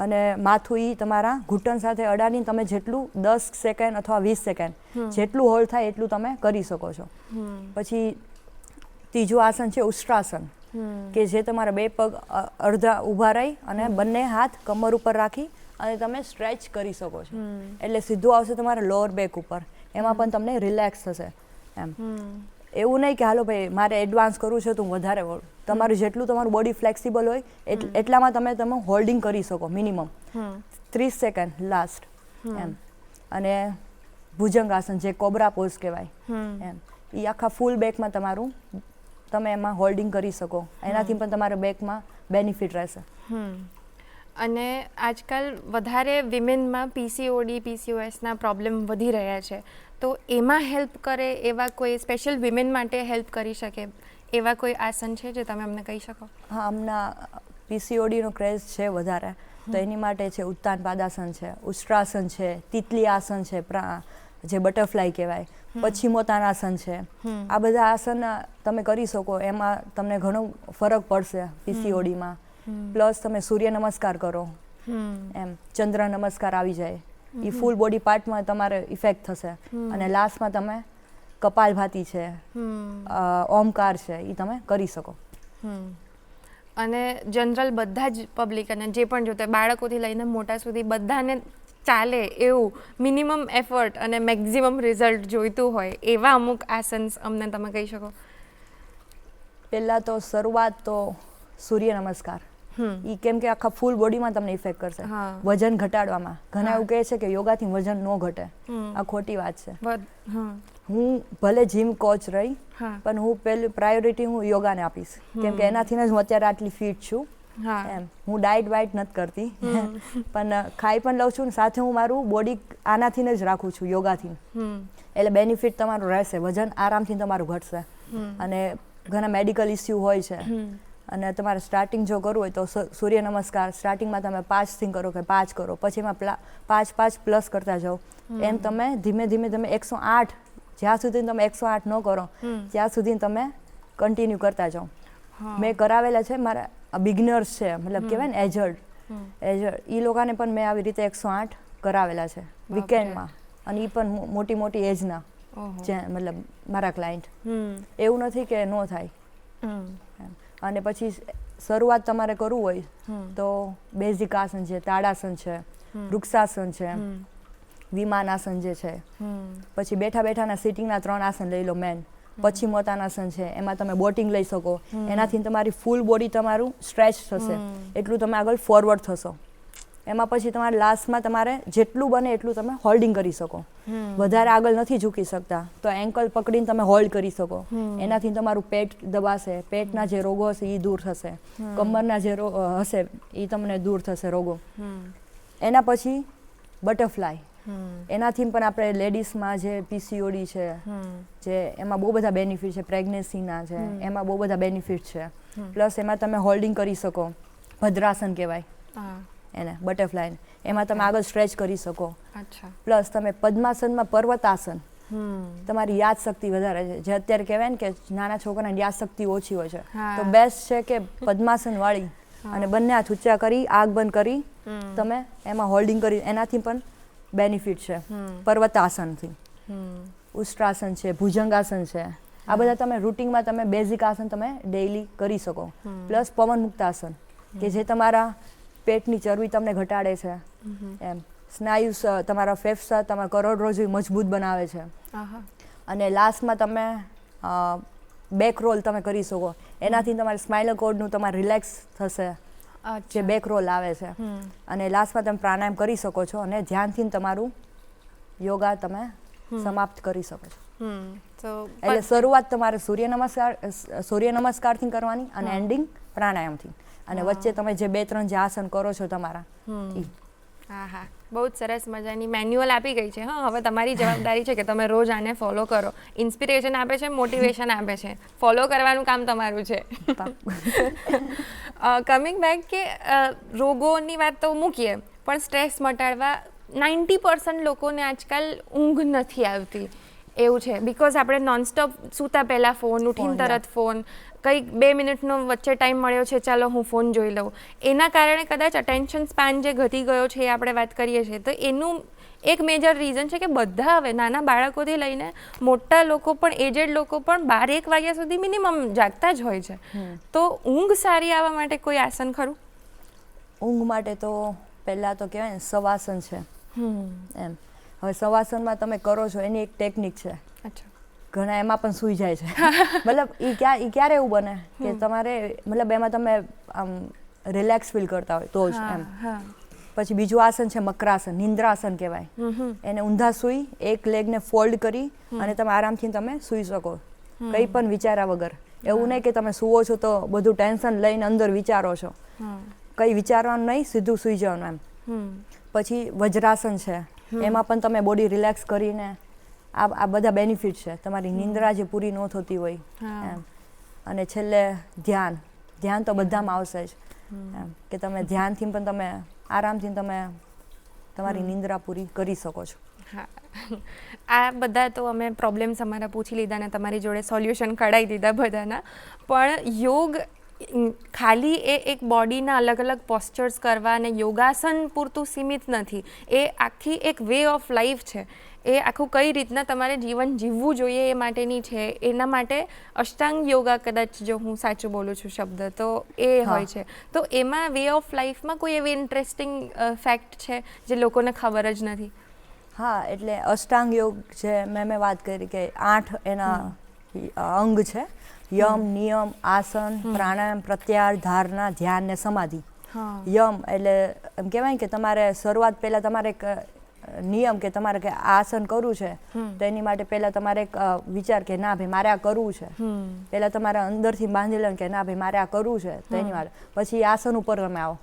અને માથું ઈ તમારા ઘૂંટણ સાથે અડાડીને તમે જેટલું 10 સેકન્ડ અથવા 20 સેકન્ડ જેટલું હોલ્ડ થાય એટલું તમે કરી શકો છો. પછી ત્રીજું આસન છે ઉષ્ટ્રાસન, કે જે તમારા 2 પગ અડધા ઊભા રહી અને બંને હાથ કમર ઉપર રાખી અને તમે સ્ટ્રેચ કરી શકો છો. એટલે સીધું આવશે તમારા લોઅર બેક ઉપર, એમાં પણ તમને રિલેક્સ થશે એમ. એવું નહીં કે હાલો ભાઈ મારે એડવાન્સ કરવું છે તો હું વધારે વળું. તમારું જેટલું તમારું બોડી ફ્લેક્સિબલ હોય એટલામાં તમે હોલ્ડિંગ કરી શકો મિનિમમ 30 સેકન્ડ લાસ્ટ એમ. અને ભુજંગાસન જે કોબ્રા પોઝ કહેવાય એમ, એ આખા ફૂલ બેકમાં તમારું તમે એમાં હોલ્ડિંગ કરી શકો. એનાથી પણ તમારા બેકમાં બેનિફિટ રહેશે. અને આજકાલ વધારે વિમેનમાં પીસીઓડી પીસીઓએસના પ્રોબ્લેમ વધી રહ્યા છે, તો એમાં હેલ્પ કરે એવા કોઈ સ્પેશિયલ વિમેન માટે હેલ્પ કરી શકે એવા કોઈ આસન છે જે તમે અમને કહી શકો? હા, હમણાં પીસીઓડીનો ક્રેઝ છે વધારે, તો એની માટે છે ઉત્તાન પાદાસન છે, ઉષ્ટ્રાસન છે, તિતલી આસન છે જે બટરફ્લાય કહેવાય, પશ્ચિમોત્તાનાસન છે. આ બધા આસન તમે કરી શકો, એમાં તમને ઘણો ફરક પડશે પીસીઓડીમાં. પ્લસ તમે સૂર્ય નમસ્કાર કરો એમ, ચંદ્ર નમસ્કાર આવી જાય, એ ફૂલ બોડી પાર્ટમાં તમારે ઇફેક્ટ થશે. અને લાસ્ટમાં તમે કપાલભાતિ છે, ઓમકાર છે, એ તમે કરી શકો. અને જનરલ બધા જ પબ્લિક અને જે પણ જોતા બાળકોથી લઈને મોટા સુધી બધાને ચાલે એવું મિનિમમ એફર્ટ અને મેક્ઝિમમ રિઝલ્ટ જોઈતું હોય એવા અમુક આસન્સ અમને તમે કહી શકો? પહેલાં તો શરૂઆત તો સૂર્ય નમસ્કાર, એ કેમ કે આખા ફૂલ બોડીમાં તમને ઇફેક્ટ કરશે વજન ઘટાડવામાં. ઘણા એવું કહે છે કે યોગાથી વજન ન ઘટે, આ ખોટી વાત છે. હું ભલે જીમ કોચ રહી પણ હું પહેલી પ્રાયોરિટી હું યોગાને આપીશ, કેમ કે એનાથી જ હું અત્યારે આટલી ફિટ છું એમ. હું ડાયટ વાઇટ નથી કરતી પણ ખાઈ પણ લઉં છું ને સાથે હું મારું બોડી આનાથી જ રાખું છું યોગાથી. એટલે બેનિફિટ તમારું રહેશે, વજન આરામથી તમારું ઘટશે. અને ઘણા મેડિકલ ઇસ્યુ હોય છે અને તમારે સ્ટાર્ટિંગ જો કરવું હોય તો સૂર્ય નમસ્કાર સ્ટાર્ટિંગમાં તમે 5થી કરો કે 5 કરો, પછી એમાં 5 પ્લસ કરતા જાઓ. એમ તમે ધીમે ધીમે તમે 108, જ્યાં સુધી તમે 108 ન કરો ત્યાં સુધી તમે કન્ટિન્યુ કરતા જાઓ. મેં કરાવેલા છે, મારા બિગનર્સ છે, મતલબ કહેવાય ને એજડ, એ લોકોને પણ મેં આવી રીતે 108 કરાવેલા છે વીકેન્ડમાં. અને એ પણ મોટી મોટી એજના જે મતલબ મારા ક્લાયન્ટ. એવું નથી કે ન થાય. અને પછી શરૂઆત તમારે કરવું હોય તો બેઝિક આસન છે, તાડાસન છે, વૃક્ષાસન છે, વિમાનાસન જે છે. પછી બેઠા બેઠાના સિટિંગના 3 આસન લઈ લો મેન. પશ્ચિમોત્તાનાસન છે, એમાં તમે બોટિંગ લઈ શકો, એનાથી તમારી ફૂલ બોડી તમારું સ્ટ્રેચ થશે, એટલું તમે આગળ ફોરવર્ડ થશો. એમાં પછી તમારે લાસ્ટમાં તમારે જેટલું બને એટલું તમે હોલ્ડિંગ કરી શકો. વધારે આગળ નથી ઝૂકી શકતા તો એન્કલ પકડીને તમે હોલ્ડ કરી શકો. એનાથી તમારું પેટ દબાશે, પેટના જે રોગો હશે એ દૂર થશે, કમરના જે હશે એ તમને દૂર થશે રોગો. એના પછી બટરફ્લાય, એનાથી પણ આપણે લેડીઝમાં જે પીસીઓડી છે જે એમાં બહુ બધા બેનિફિટ છે, પ્રેગ્નન્સીના છે એમાં બહુ બધા બેનિફિટ છે. પ્લસ એમાં તમે હોલ્ડિંગ કરી શકો, ભદ્રાસન કહેવાય એને, બટરફ્લાય, એમાં તમે આગળ સ્ટ્રેચ કરી શકો. પ્લસ તમે પદ્માસનમાં પર્વતાસન, તમારી યાદ શક્તિ વધારે છે. જે અત્યારે કહેવાય ને કે નાના છોકરાની યાદ શક્તિ ઓછી હોય છે, તો બેસ્ટ છે કે પદ્માસન વાળી અને બંને હાથ ઊંચા કરી આગ બંધ કરી તમે એમાં હોલ્ડિંગ કરી, એનાથી પણ બેનિફિટ છે. પર્વતાસનથી, ઉષ્ટ્રાસન છે, ભુજંગાસન છે, આ બધા તમે રૂટિનમાં તમે બેઝિક આસન તમે ડેઈલી કરી શકો. પ્લસ પવન મુક્ત આસન કે જે તમારા પેટની ચરબી તમને ઘટાડે છે, એમ સ્નાયુ તમારા ફેફસા તમારા કરોડરજ્જુ મજબૂત બનાવે છે. અને લાસ્ટમાં તમે બેક રોલ તમે કરી શકો, એનાથી તમારે સ્પાઇનલ કોર્ડનું તમારે રિલેક્સ થશે, જે બેક રોલ આવે છે. અને લાસ્ટમાં તમે પ્રાણાયામ કરી શકો છો અને ધ્યાનથી તમારું યોગા તમે સમાપ્ત કરી શકો છો. એટલે શરૂઆત તમારે સૂર્ય નમસ્કારથી કરવાની અને એન્ડિંગ પ્રાણાયામથી, અને વચ્ચે તમે જે 2-3 જે આસન કરો છો તમારા. હા, બહુ જ સરસ મજાની મેન્યુઅલ આપી ગઈ છે. હા, હવે તમારી જવાબદારી છે કે તમે રોજ આને ફોલો કરો. ઇન્સ્પિરેશન આપે છે, મોટિવેશન આપે છે, ફોલો કરવાનું કામ તમારું છે. કમિંગ બેક કે રોગોની વાત તો મૂકીએ, પણ સ્ટ્રેસ મટાડવા 90% લોકોને આજકાલ ઊંઘ નથી આવતી એવું છે. બિકોઝ આપણે નોનસ્ટોપ સૂતા પહેલાં ફોન, ઉઠીને તરત ફોન, કંઈક 2 મિનિટનો વચ્ચે ટાઈમ મળ્યો છે, ચાલો હું ફોન જોઈ લઉં. એના કારણે કદાચ અટેન્શન સ્પાન જે ઘટી ગયો છે એ આપણે વાત કરીએ છીએ, તો એનું એક મેજર રીઝન છે કે બધા હવે નાના બાળકોથી લઈને મોટા લોકો પણ, એજેડ લોકો પણ 12-1 વાગ્યા સુધી મિનિમમ જાગતા જ હોય છે. તો ઊંઘ સારી આવવા માટે કોઈ આસન ખરું? ઊંઘ માટે તો પહેલાં તો કહેવાય ને શવાસન છે. એમ હવે શવાસનમાં તમે કરો છો એની એક ટેકનિક છે. ઘણા એમાં પણ સૂઈ જાય છે. મતલબ એ ક્યારે એવું બને કે તમારે મતલબ એમાં તમે આમ રિલેક્સ ફીલ કરતા હોય તો જ એમ. પછી બીજું આસન છે મકરાસન, નિંદ્રાસન કહેવાય. એને ઊંધા સૂઈ એક લેગને ફોલ્ડ કરી અને તમે આરામથી તમે સૂઈ શકો, કંઈ પણ વિચાર્યા વગર. એવું નહીં કે તમે સૂવો છો તો બધું ટેન્શન લઈને અંદર વિચારો છો, કંઈ વિચારવાનું નહીં, સીધું સૂઈ જવાનું એમ. પછી વજ્રાસન છે, એમાં પણ તમે બોડી રિલેક્સ કરીને આ બધા બેનિફિટ છે. તમારી નિંદ્રા જે પૂરી ન થતી હોય એમ. અને છેલ્લે ધ્યાન તો બધામાં આવશે જ એમ, કે તમે ધ્યાનથી પણ તમે આરામથી તમે તમારી નિંદ્રા પૂરી કરી શકો છો. આ બધા તો અમે પ્રોબ્લેમ્સ અમારા પૂછી લીધા ને તમારી જોડે સોલ્યુશન કઢાવી દીધા બધાના. પણ યોગ ખાલી એક બોડીના અલગ અલગ પોસ્ચર્સ કરવા અને યોગાસન પૂરતું સીમિત નથી. એ આખી એક વે ઓફ લાઈફ છે. એ આખું કઈ રીતના તમારે જીવન જીવવું જોઈએ એ માટેની છે. એના માટે અષ્ટાંગ યોગા, કદાચ જો હું સાચું બોલું છું શબ્દ, તો એ હોય છે. તો એમાં વે ઓફ લાઈફમાં કોઈ એવી ઇન્ટરેસ્ટિંગ ફેક્ટ છે જે લોકોને ખબર જ નથી? હા, એટલે અષ્ટાંગ યોગ જે મેં વાત કરી કે 8 એના અંગ છે. યમ, નિયમ, આસન, પ્રાણાયામ, પ્રત્યાહાર, ધારણા, ધ્યાન ને સમાધિ. યમ એટલે એમ કહેવાય કે તમારે શરૂઆત પહેલાં તમારે એક નિયમ કે તમારે કે આસન કરવું છે તો એની માટે પહેલાં તમારે એક વિચાર કે ના ભાઈ મારે આ કરવું છે. પહેલાં તમારે અંદરથી બાંધી લો કે ના ભાઈ મારે આ કરવું છે, તો એની માટે પછી આસન ઉપર તમે આવો.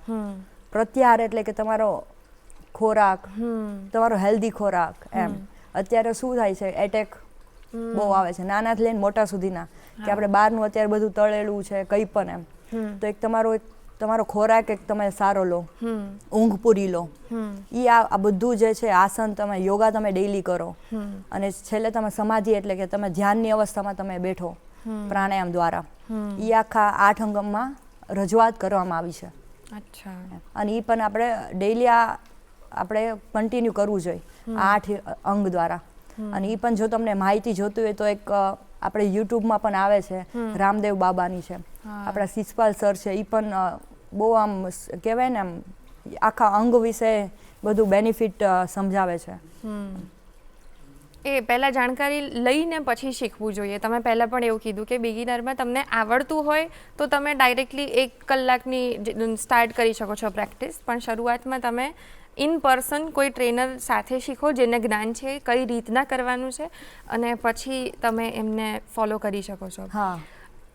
પ્રત્યાહાર એટલે કે તમારો ખોરાક, તમારો હેલ્ધી ખોરાક એમ. અત્યારે શું થાય છે, એટેક બહુ આવે છે નાનાથી લઈને મોટા સુધીના, કે આપણે બહારનું અત્યારે બધું તળેલું છે કંઈ પણ એમ. તો એક તમારો ખોરાક એક તમે સારો લો, ઊંઘ પૂરી લો, આ બધું જે છે આસન તમે યોગા તમે ડેઈલી કરો. અને છેલ્લે તમે સમાધિ એટલે કે તમે ધ્યાનની અવસ્થામાં તમે બેઠો પ્રાણાયામ દ્વારા. એ આખા 8 અંગમાં રજૂઆત કરવામાં આવી છે. અને એ પણ આપણે ડેઈલી આપણે કન્ટિન્યુ કરવું જોઈએ 8 અંગ દ્વારા. અને એ પણ જો તમને માહિતી જોતી હોય તો એક આપણે યુટ્યુબમાં પણ આવે છે, રામદેવ બાબાની છે, આપણા શિષપાલ સર છે, એ પણ બહુ આમ કહેવાય ને આમ આખા અંગ વિશે બધું બેનિફિટ સમજાવે છે. એ પહેલાં જાણકારી લઈને પછી શીખવું જોઈએ. તમે પહેલાં પણ એવું કીધું કે બિગિનરમાં તમને આવડતું હોય તો તમે ડાયરેક્ટલી 1 કલાકની સ્ટાર્ટ કરી શકો છો પ્રેક્ટિસ, પણ શરૂઆતમાં તમે ઇન પર્સન કોઈ ટ્રેનર સાથે શીખો જેને જ્ઞાન છે કઈ રીતના કરવાનું છે, અને પછી તમે એમને ફોલો કરી શકો છો.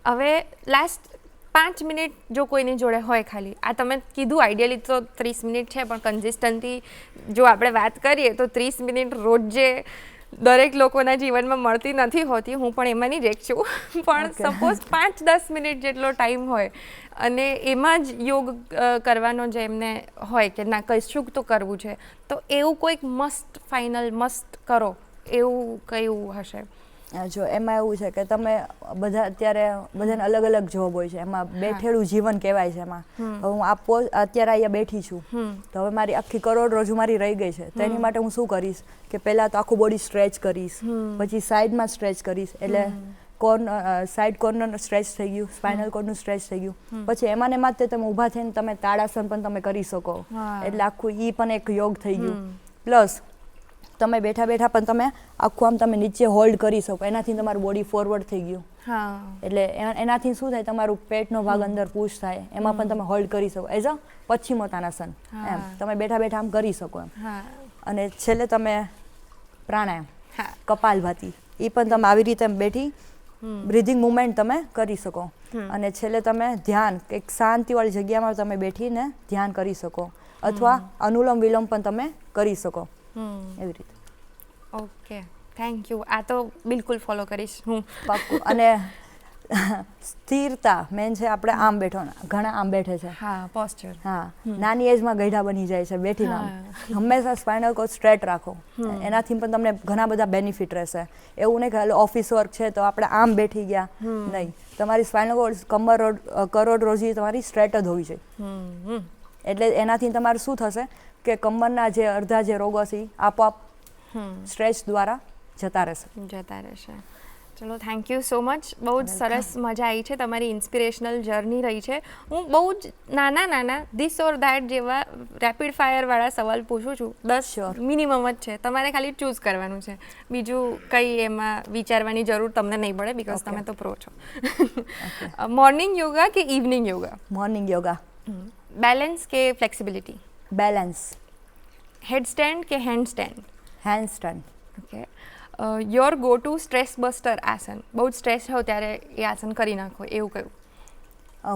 હવે લાસ્ટ 5 મિનિટ જો કોઈની જોડે હોય, ખાલી આ તમે કીધું આઈડિયલી તો 30 મિનિટ છે, પણ કન્સિસ્ટન્સી જો આપણે વાત કરીએ તો 30 મિનિટ રોજ જે દરેક લોકોના જીવનમાં મળતી નથી હોતી, હું પણ એમાંની જ એક છું. પણ સપોઝ 5-10 મિનિટ જેટલો ટાઈમ હોય અને એમાં જ યોગ કરવાનો જે એમને હોય કે ના કશું તો કરવું છે, તો એવું કોઈક મસ્ટ ફાઇનલ મસ્ટ કરો એવું કયું હશે? જો એમાં એવું છે કે તમે બધા અત્યારે બધાને અલગ અલગ જોબ હોય છે, એમાં બેઠેલું જીવન કહેવાય છે. એમાં હવે હું અત્યારે અહીંયા બેઠી છું, તો હવે મારી આખી કરોડરજ્જુ મારી રહી ગઈ છે, તો એની માટે હું શું કરીશ કે પહેલાં તો આખું બોડી સ્ટ્રેચ કરીશ, પછી સાઈડમાં સ્ટ્રેચ કરીશ, એટલે સાઈડ કોર્નર સ્ટ્રેચ થઈ ગયું, સ્પાઇનલ કોર્ડનું સ્ટ્રેચ થઈ ગયું, પછી એમાં ને એમાં જ તમે ઊભા થઈને તમે તાડાસન પણ તમે કરી શકો, એટલે આખું એ પણ એક યોગ થઈ ગયું. પ્લસ તમે બેઠા બેઠા પણ તમે આખું આમ તમે નીચે હોલ્ડ કરી શકો, એનાથી તમારું બોડી ફોરવર્ડ થઈ ગયું, એટલે એનાથી શું થાય તમારું પેટનો ભાગ અંદર પુશ થાય, એમાં પણ તમે હોલ્ડ કરી શકો એઝ અ પશ્ચિમોત્તાનાસન. એમ તમે બેઠા બેઠા આમ કરી શકો એમ. અને છેલ્લે તમે પ્રાણાયામ, કપાલભાતિ, એ પણ તમે આવી રીતે બેઠી બ્રીધિંગ મુવમેન્ટ તમે કરી શકો. અને છેલ્લે તમે ધ્યાન, એક શાંતિવાળી જગ્યામાં તમે બેઠીને ધ્યાન કરી શકો, અથવા અનુલોમ વિલોમ પણ તમે કરી શકો, એવી રીતે. Okay, thank you. આ તો બિલકુલ ફોલો કરીશ હું. પાક્કું. અને સ્થિરતા મેન છે. આપણે આમ બેઠો, ઘણા આમ બેઠે છે, પોસ્ચર, નાની એજમાં ગઈઢા બની જાય છે બેઠીને. હંમેશા સ્પાઇનલ કોર્ડ સ્ટ્રેટ રાખો, એનાથી પણ તમને ઘણા બધા બેનિફિટ રહેશે. એવું નહીં કે ઓફિસ વર્ક છે તો આપણે આમ બેઠી ગયા, નહીં. તમારી સ્પાઇનલ કોર્ડ, કરોડરજ્જુ તમારી સ્ટ્રેટ જ હોવી જોઈએ, એટલે એનાથી તમારું શું થશે કે કમરના જે અડધા જે રોગો છે આપોઆપ સ્ટ્રેચ દ્વારા જતા રહેશે. ચલો, થેન્ક યુ સો મચ. બહુ જ સરસ મજા આવી છે, તમારી ઇન્સ્પિરેશનલ જર્ની રહી છે. હું બહુ જ નાના ધીસ ઓર ધેટ જેવા રેપિડ ફાયરવાળા સવાલ પૂછું છું, 10 મિનિમમ જ છે, તમારે ખાલી ચૂઝ કરવાનું છે, બીજું કંઈ એમાં વિચારવાની જરૂર તમને નહીં પડે, બિકોઝ તમે તો પ્રો છો. મોર્નિંગ યોગા કે evening yoga? Morning yoga. Balance કે ફ્લેક્સિબિલિટી? બેલેન્સ. હેડસ્ટેન્ડ કે handstand? Handstand. Okay. Your go to stress buster asana, બહુ જ સ્ટ્રેસ હોય ત્યારે એ આસન કરી નાખો, એવું કયું?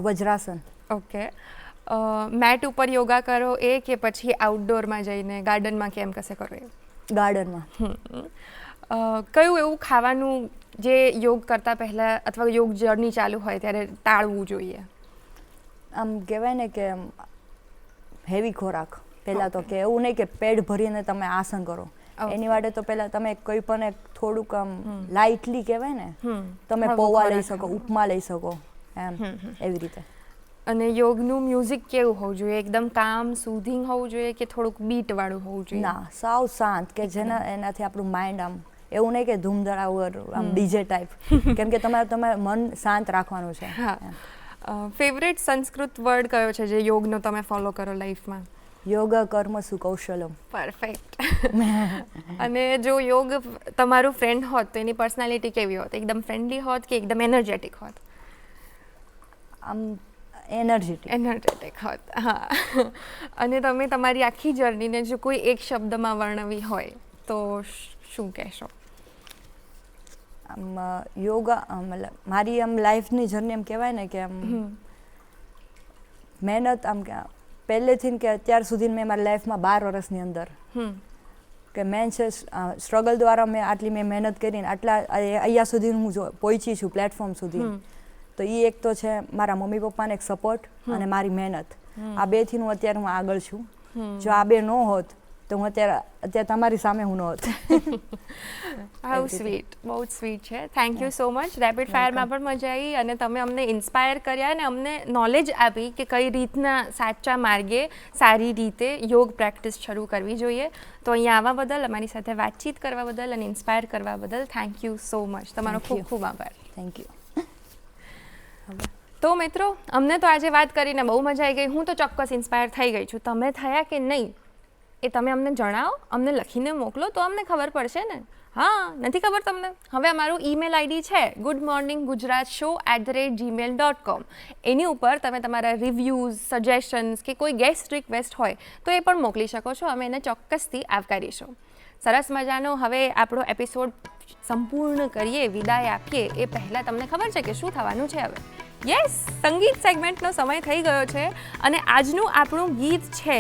વજ્રાસન. ઓકે. મેટ ઉપર યોગા કરો એ કે પછી આઉટડોરમાં જઈને ગાર્ડનમાં કેમ કશે કરો એ? ગાર્ડનમાં. કયું એવું ખાવાનું જે યોગ કરતાં પહેલાં અથવા યોગ જર્ની ચાલુ હોય ત્યારે ટાળવું જોઈએ? આમ કહેવાય ને કે હેવી ખોરાક પહેલાં તો, કે એવું નહીં કે પેટ ભરીને તમે આસન કરો, એની માટે તો પહેલાં તમે કોઈ પણ એક થોડુંક આમ લાઇટલી કહેવાય ને, તમે પૌવા લઈ શકો, ઉપમા લઈ શકો, એમ એવી રીતે. અને યોગનું મ્યુઝિક કેવું હોવું જોઈએ? એકદમ કામ સુધિંગ હોવું જોઈએ કે થોડુંક બીટ વાળું હોવું જોઈએ? ના, સાવ શાંત, કે એનાથી આપણું માઇન્ડ આમ એવું નહીં કે ધૂમધડાવર આમ ડીજે ટાઈપ, કેમ કે તમારે મન શાંત રાખવાનું છે. ફેવરેટ સંસ્કૃત વર્ડ કયો છે જે યોગનો તમે ફોલો કરો લાઈફમાં? યોગ કર્મસુ કૌશલમ. પરફેક્ટ. અને જો યોગ તમારું ફ્રેન્ડ હોત તો એની પર્સનાલિટી કેવી હોત? એકદમ ફ્રેન્ડલી હોત કે એકદમ એનર્જેટિક હોત? આમ એનર્જેટિક હોત. હા. અને તમે તમારી આખી જર્નીને જો કોઈ એક શબ્દમાં વર્ણવી હોય તો શું કહેશો? આમ યોગા મતલબ મારી આમ લાઈફની જર્ની એમ કહેવાય ને કે આમ મહેનત, આમ કે પહેલેથી કે અત્યાર સુધી મેં મારી લાઈફમાં 12 વર્ષની અંદર કે મેન છે સ્ટ્રગલ દ્વારા મેં મહેનત કરીને અહીંયા સુધી હું પહોંચી છું, પ્લેટફોર્મ સુધી. તો એ એક તો છે મારા મમ્મી પપ્પાને એક સપોર્ટ અને મારી મહેનત, આ બેથી હું અત્યારે આગળ છું. જો આ બે ન હોત તો હું અત્યારે તમારી સામે હું ન હોત. હાઉ સ્વીટ, બહુ જ સ્વીટ છે. Thank you so much. Rapid ફાયરમાં પણ મજા આવી અને તમે અમને ઇન્સ્પાયર કર્યા અને અમને નોલેજ આપી કે કઈ રીતના સાચા માર્ગે સારી રીતે યોગ પ્રેક્ટિસ શરૂ કરવી જોઈએ. તો અહીંયા આવવા બદલ, અમારી સાથે વાતચીત કરવા બદલ અને ઇન્સ્પાયર કરવા બદલ થેન્ક યુ સો મચ. તમારો ખૂબ ખૂબ આભાર. Thank you. તો મિત્રો, અમને તો આજે વાત કરીને બહુ મજા આવી ગઈ. હું તો ચોક્કસ ઇન્સ્પાયર થઈ ગઈ છું. તમે થયા કે નહીં એ તમે અમને જણાવો, અમને લખીને મોકલો તો અમને ખબર પડશે ને. હા, નથી ખબર તમને? હવે અમારું ઈમેલ આઈડી છે goodmorninggujratshow@gmail.com. એની ઉપર તમે તમારા રિવ્યૂઝ, સજેશન્સ કે કોઈ ગેસ્ટ રિક્વેસ્ટ હોય તો એ પણ મોકલી શકો છો. અમે એને ચોક્કસથી આવકારીશું. સરસ મજાનો હવે આપણો એપિસોડ સંપૂર્ણ કરીએ, વિદાય આપીએ એ પહેલાં તમને ખબર છે કે શું થવાનું છે હવે? યસ, સંગીત સેગમેન્ટનો સમય થઈ ગયો છે અને આજનું આપણું ગીત છે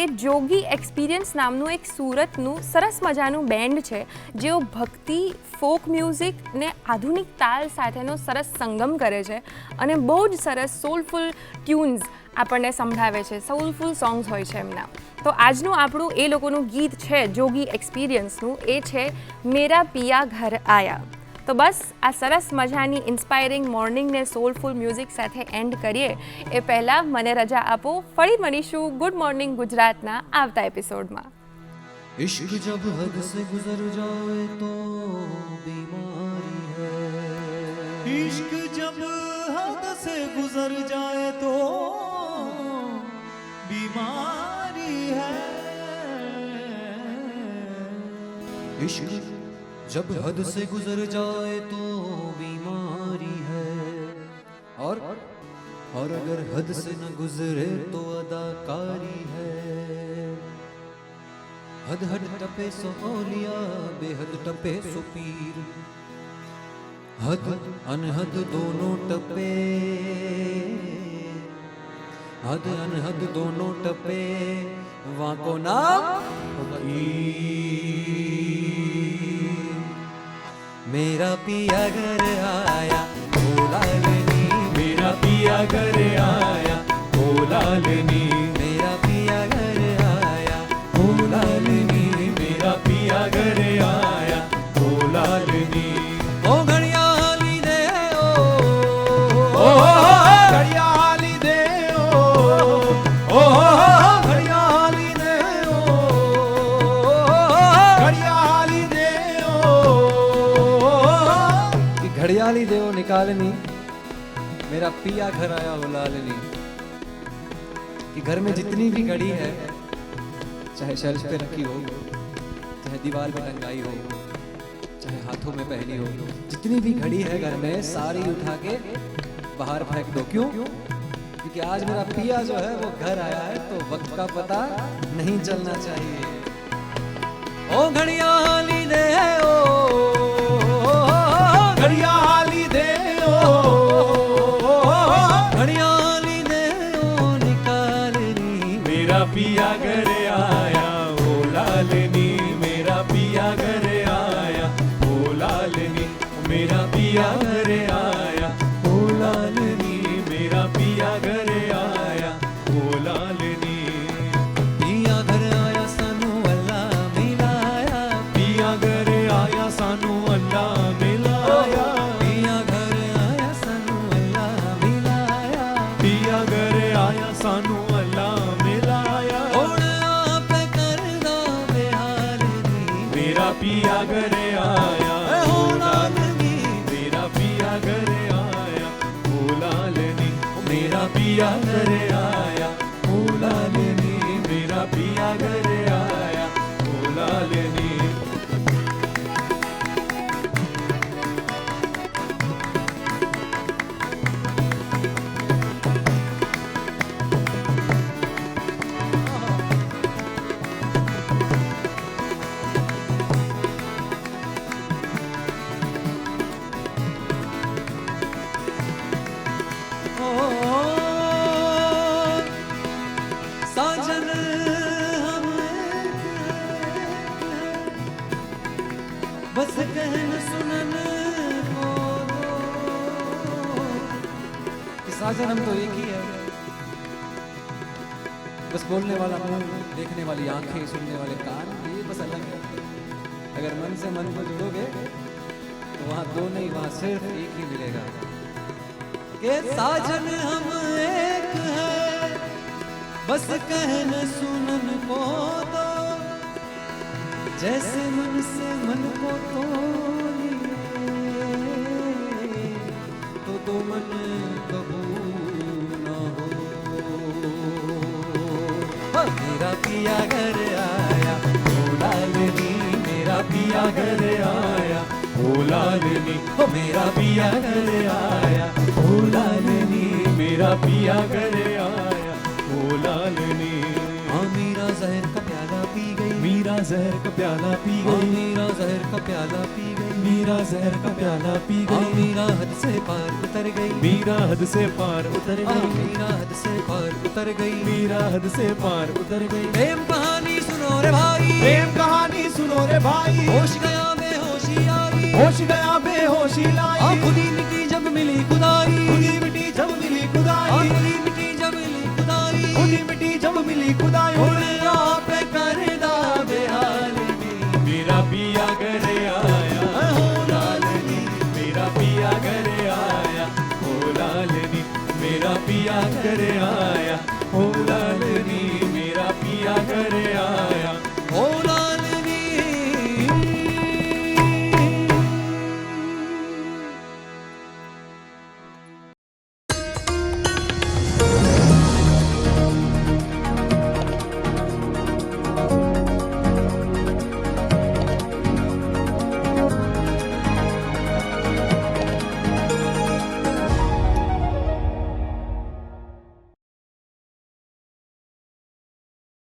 એ જોગી એક્સપિરિયન્સ નામનું એક સુરતનું સરસ મજાનું બેન્ડ છે જેઓ ભક્તિ, ફોક મ્યુઝિક ને આધુનિક તાલ સાથેનો સરસ સંગમ કરે છે અને બહુ જ સરસ સોલફુલ ટ્યુન્સ આપણને સંભળાવે છે. સોલફુલ સોંગ્સ હોય છે એમના. તો આજનું આપણું એ લોકોનું ગીત છે જોગી એક્સપિરિયન્સનું, એ છે મેરા પિયા ઘર આયા. તો બસ આ સરસ મજાની ઇન્સ્પાયરિંગ મોર્નિંગને સોલફુલ મ્યુઝિક સાથે એન્ડ કરીએ એ પહેલાં મને રજા આપો. ફરી મળીશું ગુડ મોર્નિંગ ગુજરાતના આવતા એપિસોડમાં. इश्क जब हद से गुजर जाए तो बीमारी है. इश्क जब हद से गुजर जाए तो बीमारी है. इश्क जब हद से गुजर जाए तो बीमारी है. और अगर हद से न गुजरे तो अदाकारी है. हद हद टपे सो औलिया बेहद टपे सो पीर. हद अनहद दोनों टपे. हद अनहद दोनों टपे वाको नाम फकीर. मेरा पिया घर आया बोला लेनी. मेरा पिया घर आया बोला लेनी. मेरा पिया घर आया बोला लेनी. मेरा पिया घर आया बोला लेनी. ओ घड़ियाली दे ओ घड़ियाली दे ओ घड़ियाली दे घड़ियाली दे कि घड़ियाली दे निकालनी. मेरा पिया घर आया बोला लेनी. कि घर में जितनी भी घड़ी है, चाहे शेल्फ पे रखी हो, चाहे दीवार पे टंगाई हो, चाहे हाथों में पहनी हो, जितनी भी घड़ी है घर में सारी उठा के बाहर फेंक दो. क्यों? क्योंकि आज मेरा पिया जो है वो घर आया है तो वक्त का पता नहीं चलना चाहिए. ओ घड़ियाली दे ओ घड़ियाली दे ओ घड़ियाली दे ओ निकालनी. मेरा पिया घर आया बोला लेनी. मेरा पिया घर आया बोला लेनी. मेरा पिया घर आया बोला लेनी. मेरा पिया घर आया बोला लेनी. पिया घर आया सानू अल्लाह मिलाया. पिया घर आया सानू अल्लाह मिलाया. पिया घर आया सानू अल्लाह मिलाया. पिया घर आया सानू अल्लाह मिलाया. मेरा पिया घर आया बोला लेनी. मेरा पिया घर आया बोला लेनी. मेरा पिया घर आया बोला लेनी. मेरा पिया घर आया बोला लेनी. साजन हम बस कहन सुनन को दो. कि साजन हम तो एक ही है. बस बोलने वाला मुंह, देखने वाली आंखें, सुनने वाले कान, ये बस अलग है. अगर मन से मन को जुड़ोगे तो वहां दो नहीं, वहां सिर्फ एक ही मिलेगा. के साजन हम एक है बस कहन सुनन को दो. जैसे मन से मन को तोलिए तो दो मन कबू न हो. मेरा पिया घर आया बोला लेनी. मेरा पिया घर आया बोला लेनी. मेरा पिया घर आया बोला लेनी. मेरा पिया घर आया बोला लेनी. हाँ मीरा जहर का प्याला पी गई. मीरा जहर का प्याला पी गई. मीरा जहर का प्याला पी गई. मीरा जहर का प्याला पी गई. मीरा हद से पार उतर गई. मीरा हद से पार उतर गई. मीरा हद से पार उतर गई. मीरा हद से पार उतर गई. प्रेम कहानी सुनो रे भाई. प्रेम कहानी सुनो रे भाई. होश गया बेहोशी आई. होश गया बेहोशी लाई. खुदी मिट्टी जब मिली खुदाई. खुदी मिट्टी जब मिली खुदाई. खुदी मिट्टी जब मिली खुदाई. खुदी मिट्टी जब मिली खुदाई. आप कर दा बेहाल. मेरा पिया घर आया बोला लेनी. पिया घर आया, ओ लालनी मेरा पिया घर